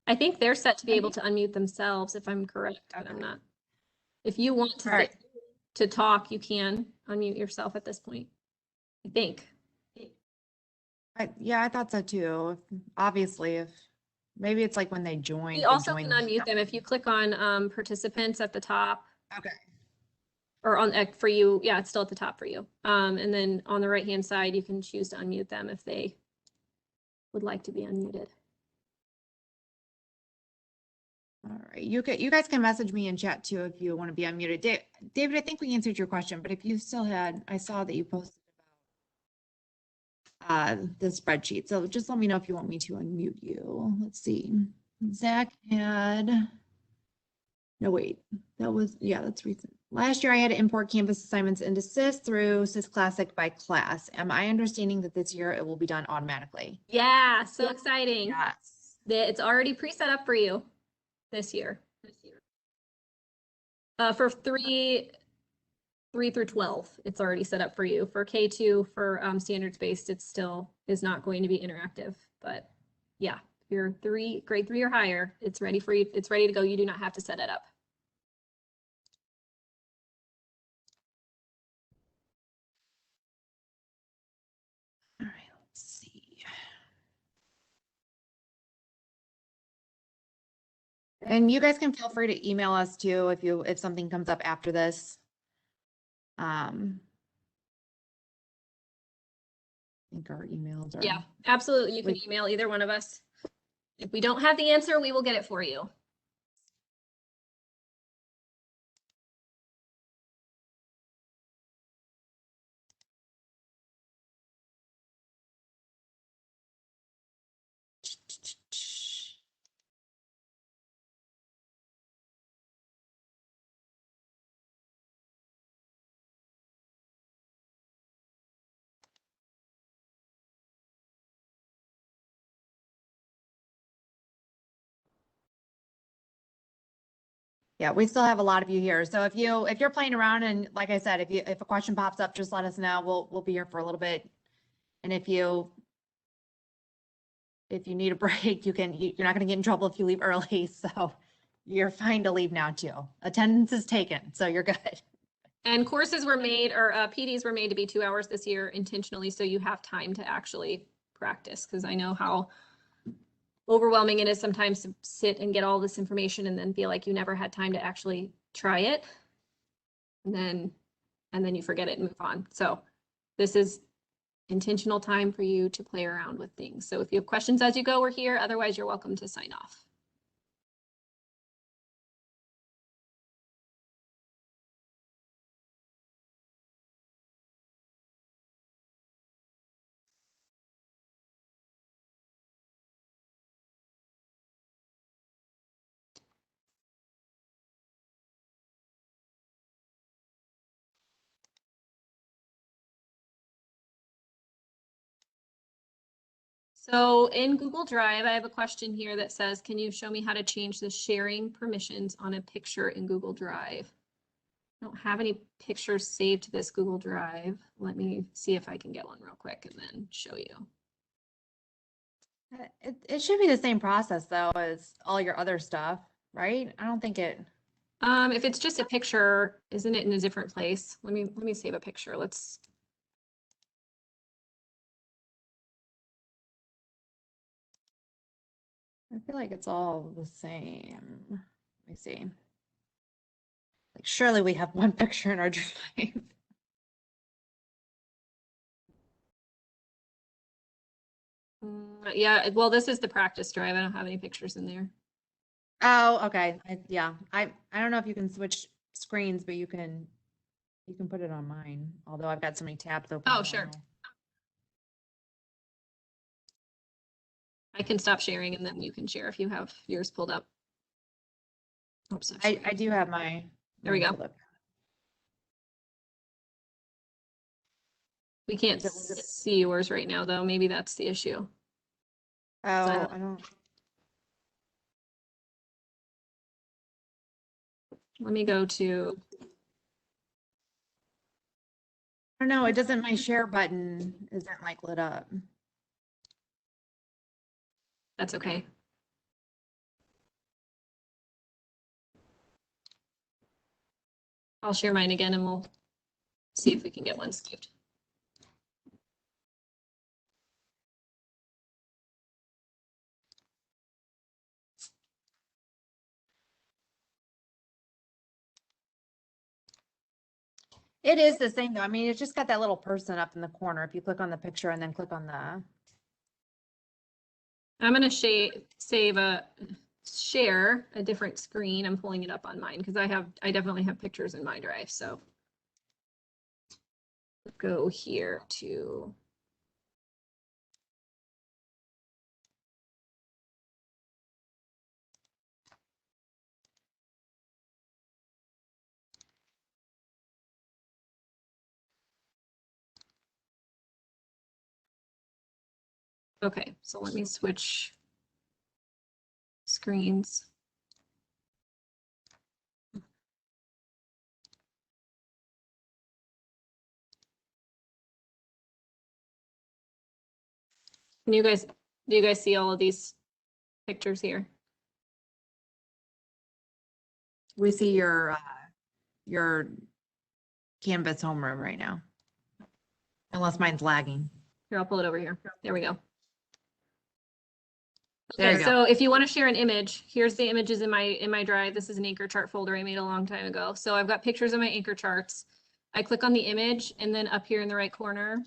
I think they're set to be able to unmute themselves if I'm correct, but I'm not. If you want to, All right. to talk, you can unmute yourself at this point, I think. Yeah, I thought so too. Obviously, if maybe it's like when they join. We they also join can unmute them if you click on participants at the top. Okay. Or on for you, yeah, it's still at the top for you. And then on the right hand side, you can choose to unmute them if they would like to be unmuted. All right, you guys can message me in chat too if you want to be unmuted. David, I think we answered your question, but if you still had, I saw that you posted about the spreadsheet. So just let me know if you want me to unmute you. Let's see. Zach had, no wait, that was, yeah, that's recent. Last year I had to import Canvas assignments into SIS through SIS Classic by class. Am I understanding that this year it will be done automatically? Yeah, so exciting. Yes. It's already pre-set up for you this year. For 3 through 12, it's already set up for you. For K2, for standards based, it still is not going to be interactive. But yeah, if you're grade 3 or higher, it's ready for you. It's ready to go. You do not have to set it up. All right, let's see. And you guys can feel free to email us too if something comes up after this. I think our emails are. Yeah, absolutely. You can email either one of us. If we don't have the answer, we will get it for you. Yeah, we still have a lot of you here. So if you're playing around and like I said, if a question pops up, just let us know. We'll be here for a little bit. And if you need a break, you're not going to get in trouble if you leave early. So you're fine to leave now too. Attendance is taken, so you're good. And courses were made, or PDs were made to be 2 hours this year intentionally, so you have time to actually practice. Because I know how overwhelming it is sometimes to sit and get all this information and then feel like you never had time to actually try it. And then you forget it and move on. So this is intentional time for you to play around with things. So if you have questions as you go, we're here. Otherwise, you're welcome to sign off. So in Google Drive, I have a question here that says, can you show me how to change the sharing permissions on a picture in Google Drive? I don't have any pictures saved to this Google Drive. Let me see if I can get one real quick and then show you. It should be the same process though as all your other stuff, right? I don't think it. If it's just a picture, isn't it in a different place? Let me save a picture. Let's. I feel like it's all the same. Let me see. Like surely we have one picture in our drive. Yeah, well, this is the practice drive. I don't have any pictures in there. Oh, okay. I don't know if you can switch screens, but you can put it on mine. Although I've got so many tabs open. Oh, sure. I can stop sharing and then you can share if you have yours pulled up. Oops, I do have my. There we go. pulled up. We can't see yours right now, though. Maybe that's the issue. Oh, I I don't. Let me go to, I don't know. It doesn't, my share button isn't like lit up. that's okay. I'll share mine again and we'll see if we can get one saved. It is the same though. I mean, it's just got that little person up in the corner. If you click on the picture and then click on the, I'm gonna share a different screen. I'm pulling it up on mine because I definitely have pictures in my drive. So go here to okay, so let me switch screens. Do you guys see all of these pictures here? we see your Canvas homeroom right now. Unless mine's lagging. Here, I'll pull it over here. There we go. There Okay, you go. so if you want to share an image, here's the images in my drive. This is an anchor chart folder I made a long time ago. So I've got pictures of my anchor charts. I click on the image and then up here in the right corner,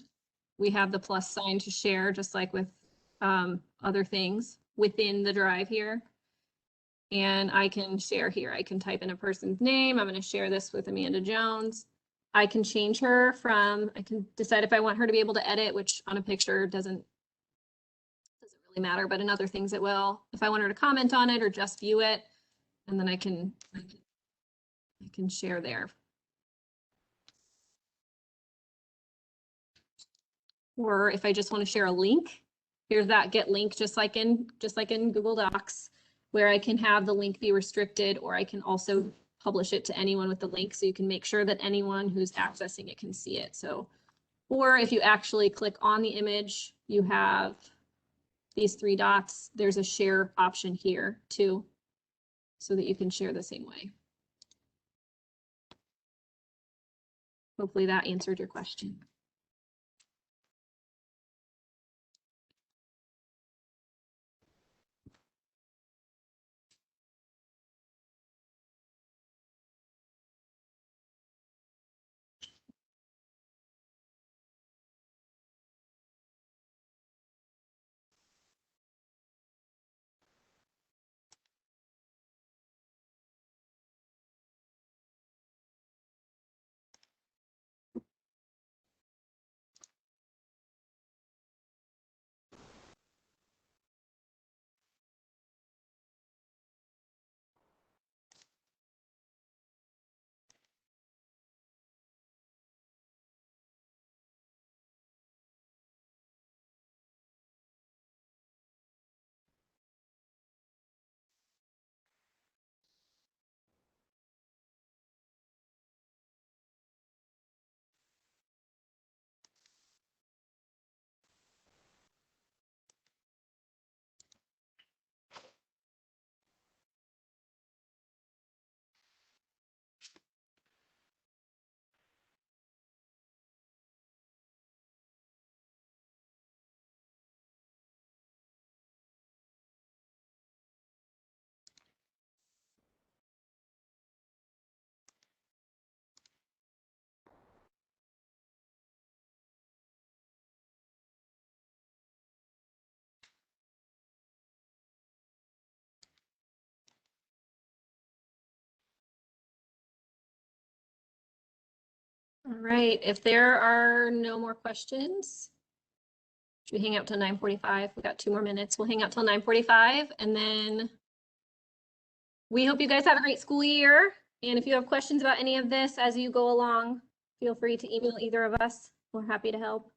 we have the plus sign to share, just like with other things within the drive here. And I can share here. I can type in a person's name. I'm going to share this with Amanda Jones. I can change her from, I can decide if I want her to be able to edit, which on a picture doesn't really matter, but in other things it will. If I want her to comment on it or just view it, and then I can share there. Or if I just want to share a link, here's that get link, just like in Google Docs, where I can have the link be restricted, or I can also publish it to anyone with the link, so you can make sure that anyone who's accessing it can see it. So, or if you actually click on the image, you have these three dots. There's a share option here too, so that you can share the same way. Hopefully that answered your question. All right, if there are no more questions, should we hang out till 9:45? We got 2 more minutes. We'll hang out till 9:45, and then we hope you guys have a great school year. And if you have questions about any of this as you go along, feel free to email either of us. We're happy to help.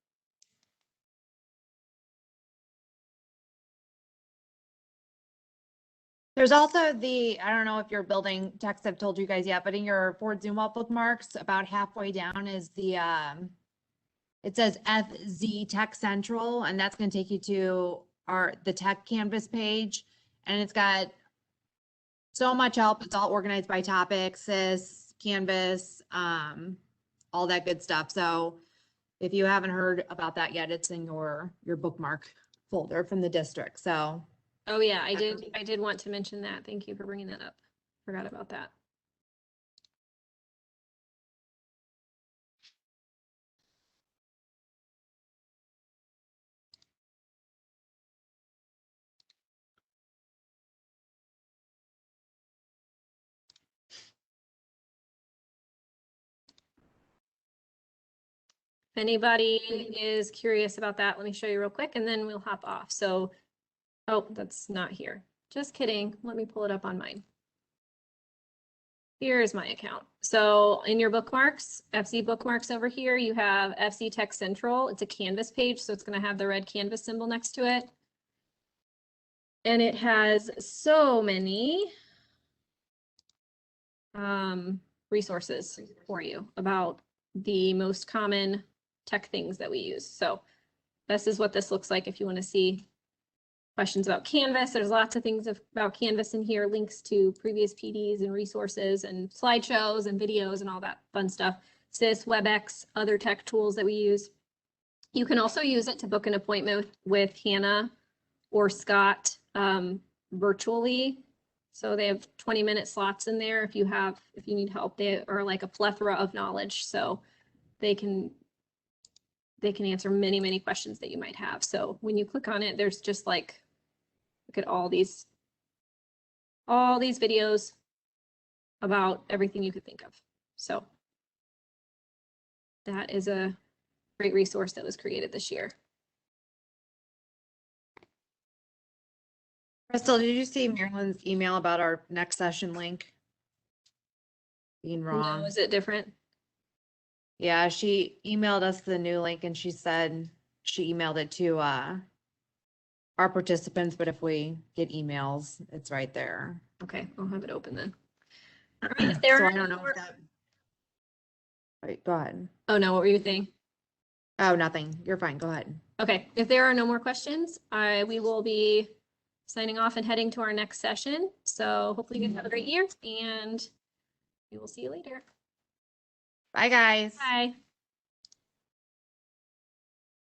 There's also I don't know if your building text I've told you guys yet, but in your Ford Zoom up bookmarks, about halfway down is it says FZ Tech Central, and that's going to take you to the tech canvas page. And it's got so much help. It's all organized by topic, SIS, Canvas, all that good stuff. So if you haven't heard about that yet, it's in your bookmark folder from the district. So Oh yeah, I did want to mention that. Thank you for bringing that up. Forgot about that. If anybody is curious about that, let me show you real quick and then we'll hop off. So, oh, that's not here. Just kidding. Let me pull it up on mine. Here's my account. So in your bookmarks, FC bookmarks over here, you have FC Tech Central. It's a Canvas page, so it's going to have the red Canvas symbol next to it. And it has so many resources for you about the most common tech things that we use. So this is what this looks like if you want to see questions about Canvas. There's lots of things about Canvas in here, links to previous PDs and resources and slideshows and videos and all that fun stuff. SIS, WebEx, other tech tools that we use. You can also use it to book an appointment with Hannah or Scott virtually. So they have 20-minute slots in there if you need help. They are like a plethora of knowledge, so they can answer many, many questions that you might have. So when you click on it, there's just like, look at all these videos about everything you could think of. So that is a great resource that was created this year. Crystal, did you see Marilyn's email about our next session link being wrong? No, is it different? Yeah, she emailed us the new link and she said she emailed it to our participants, but if we get emails, it's right there. Okay, I'll have it open then. All right, if there So are I don't no know more- if that. Wait, go ahead. Oh no, what were you saying? Oh, nothing. You're fine. Go ahead. Okay, if there are no more questions, we will be signing off and heading to our next session. So hopefully you guys have a great year and we will see you later. Bye, guys. Bye.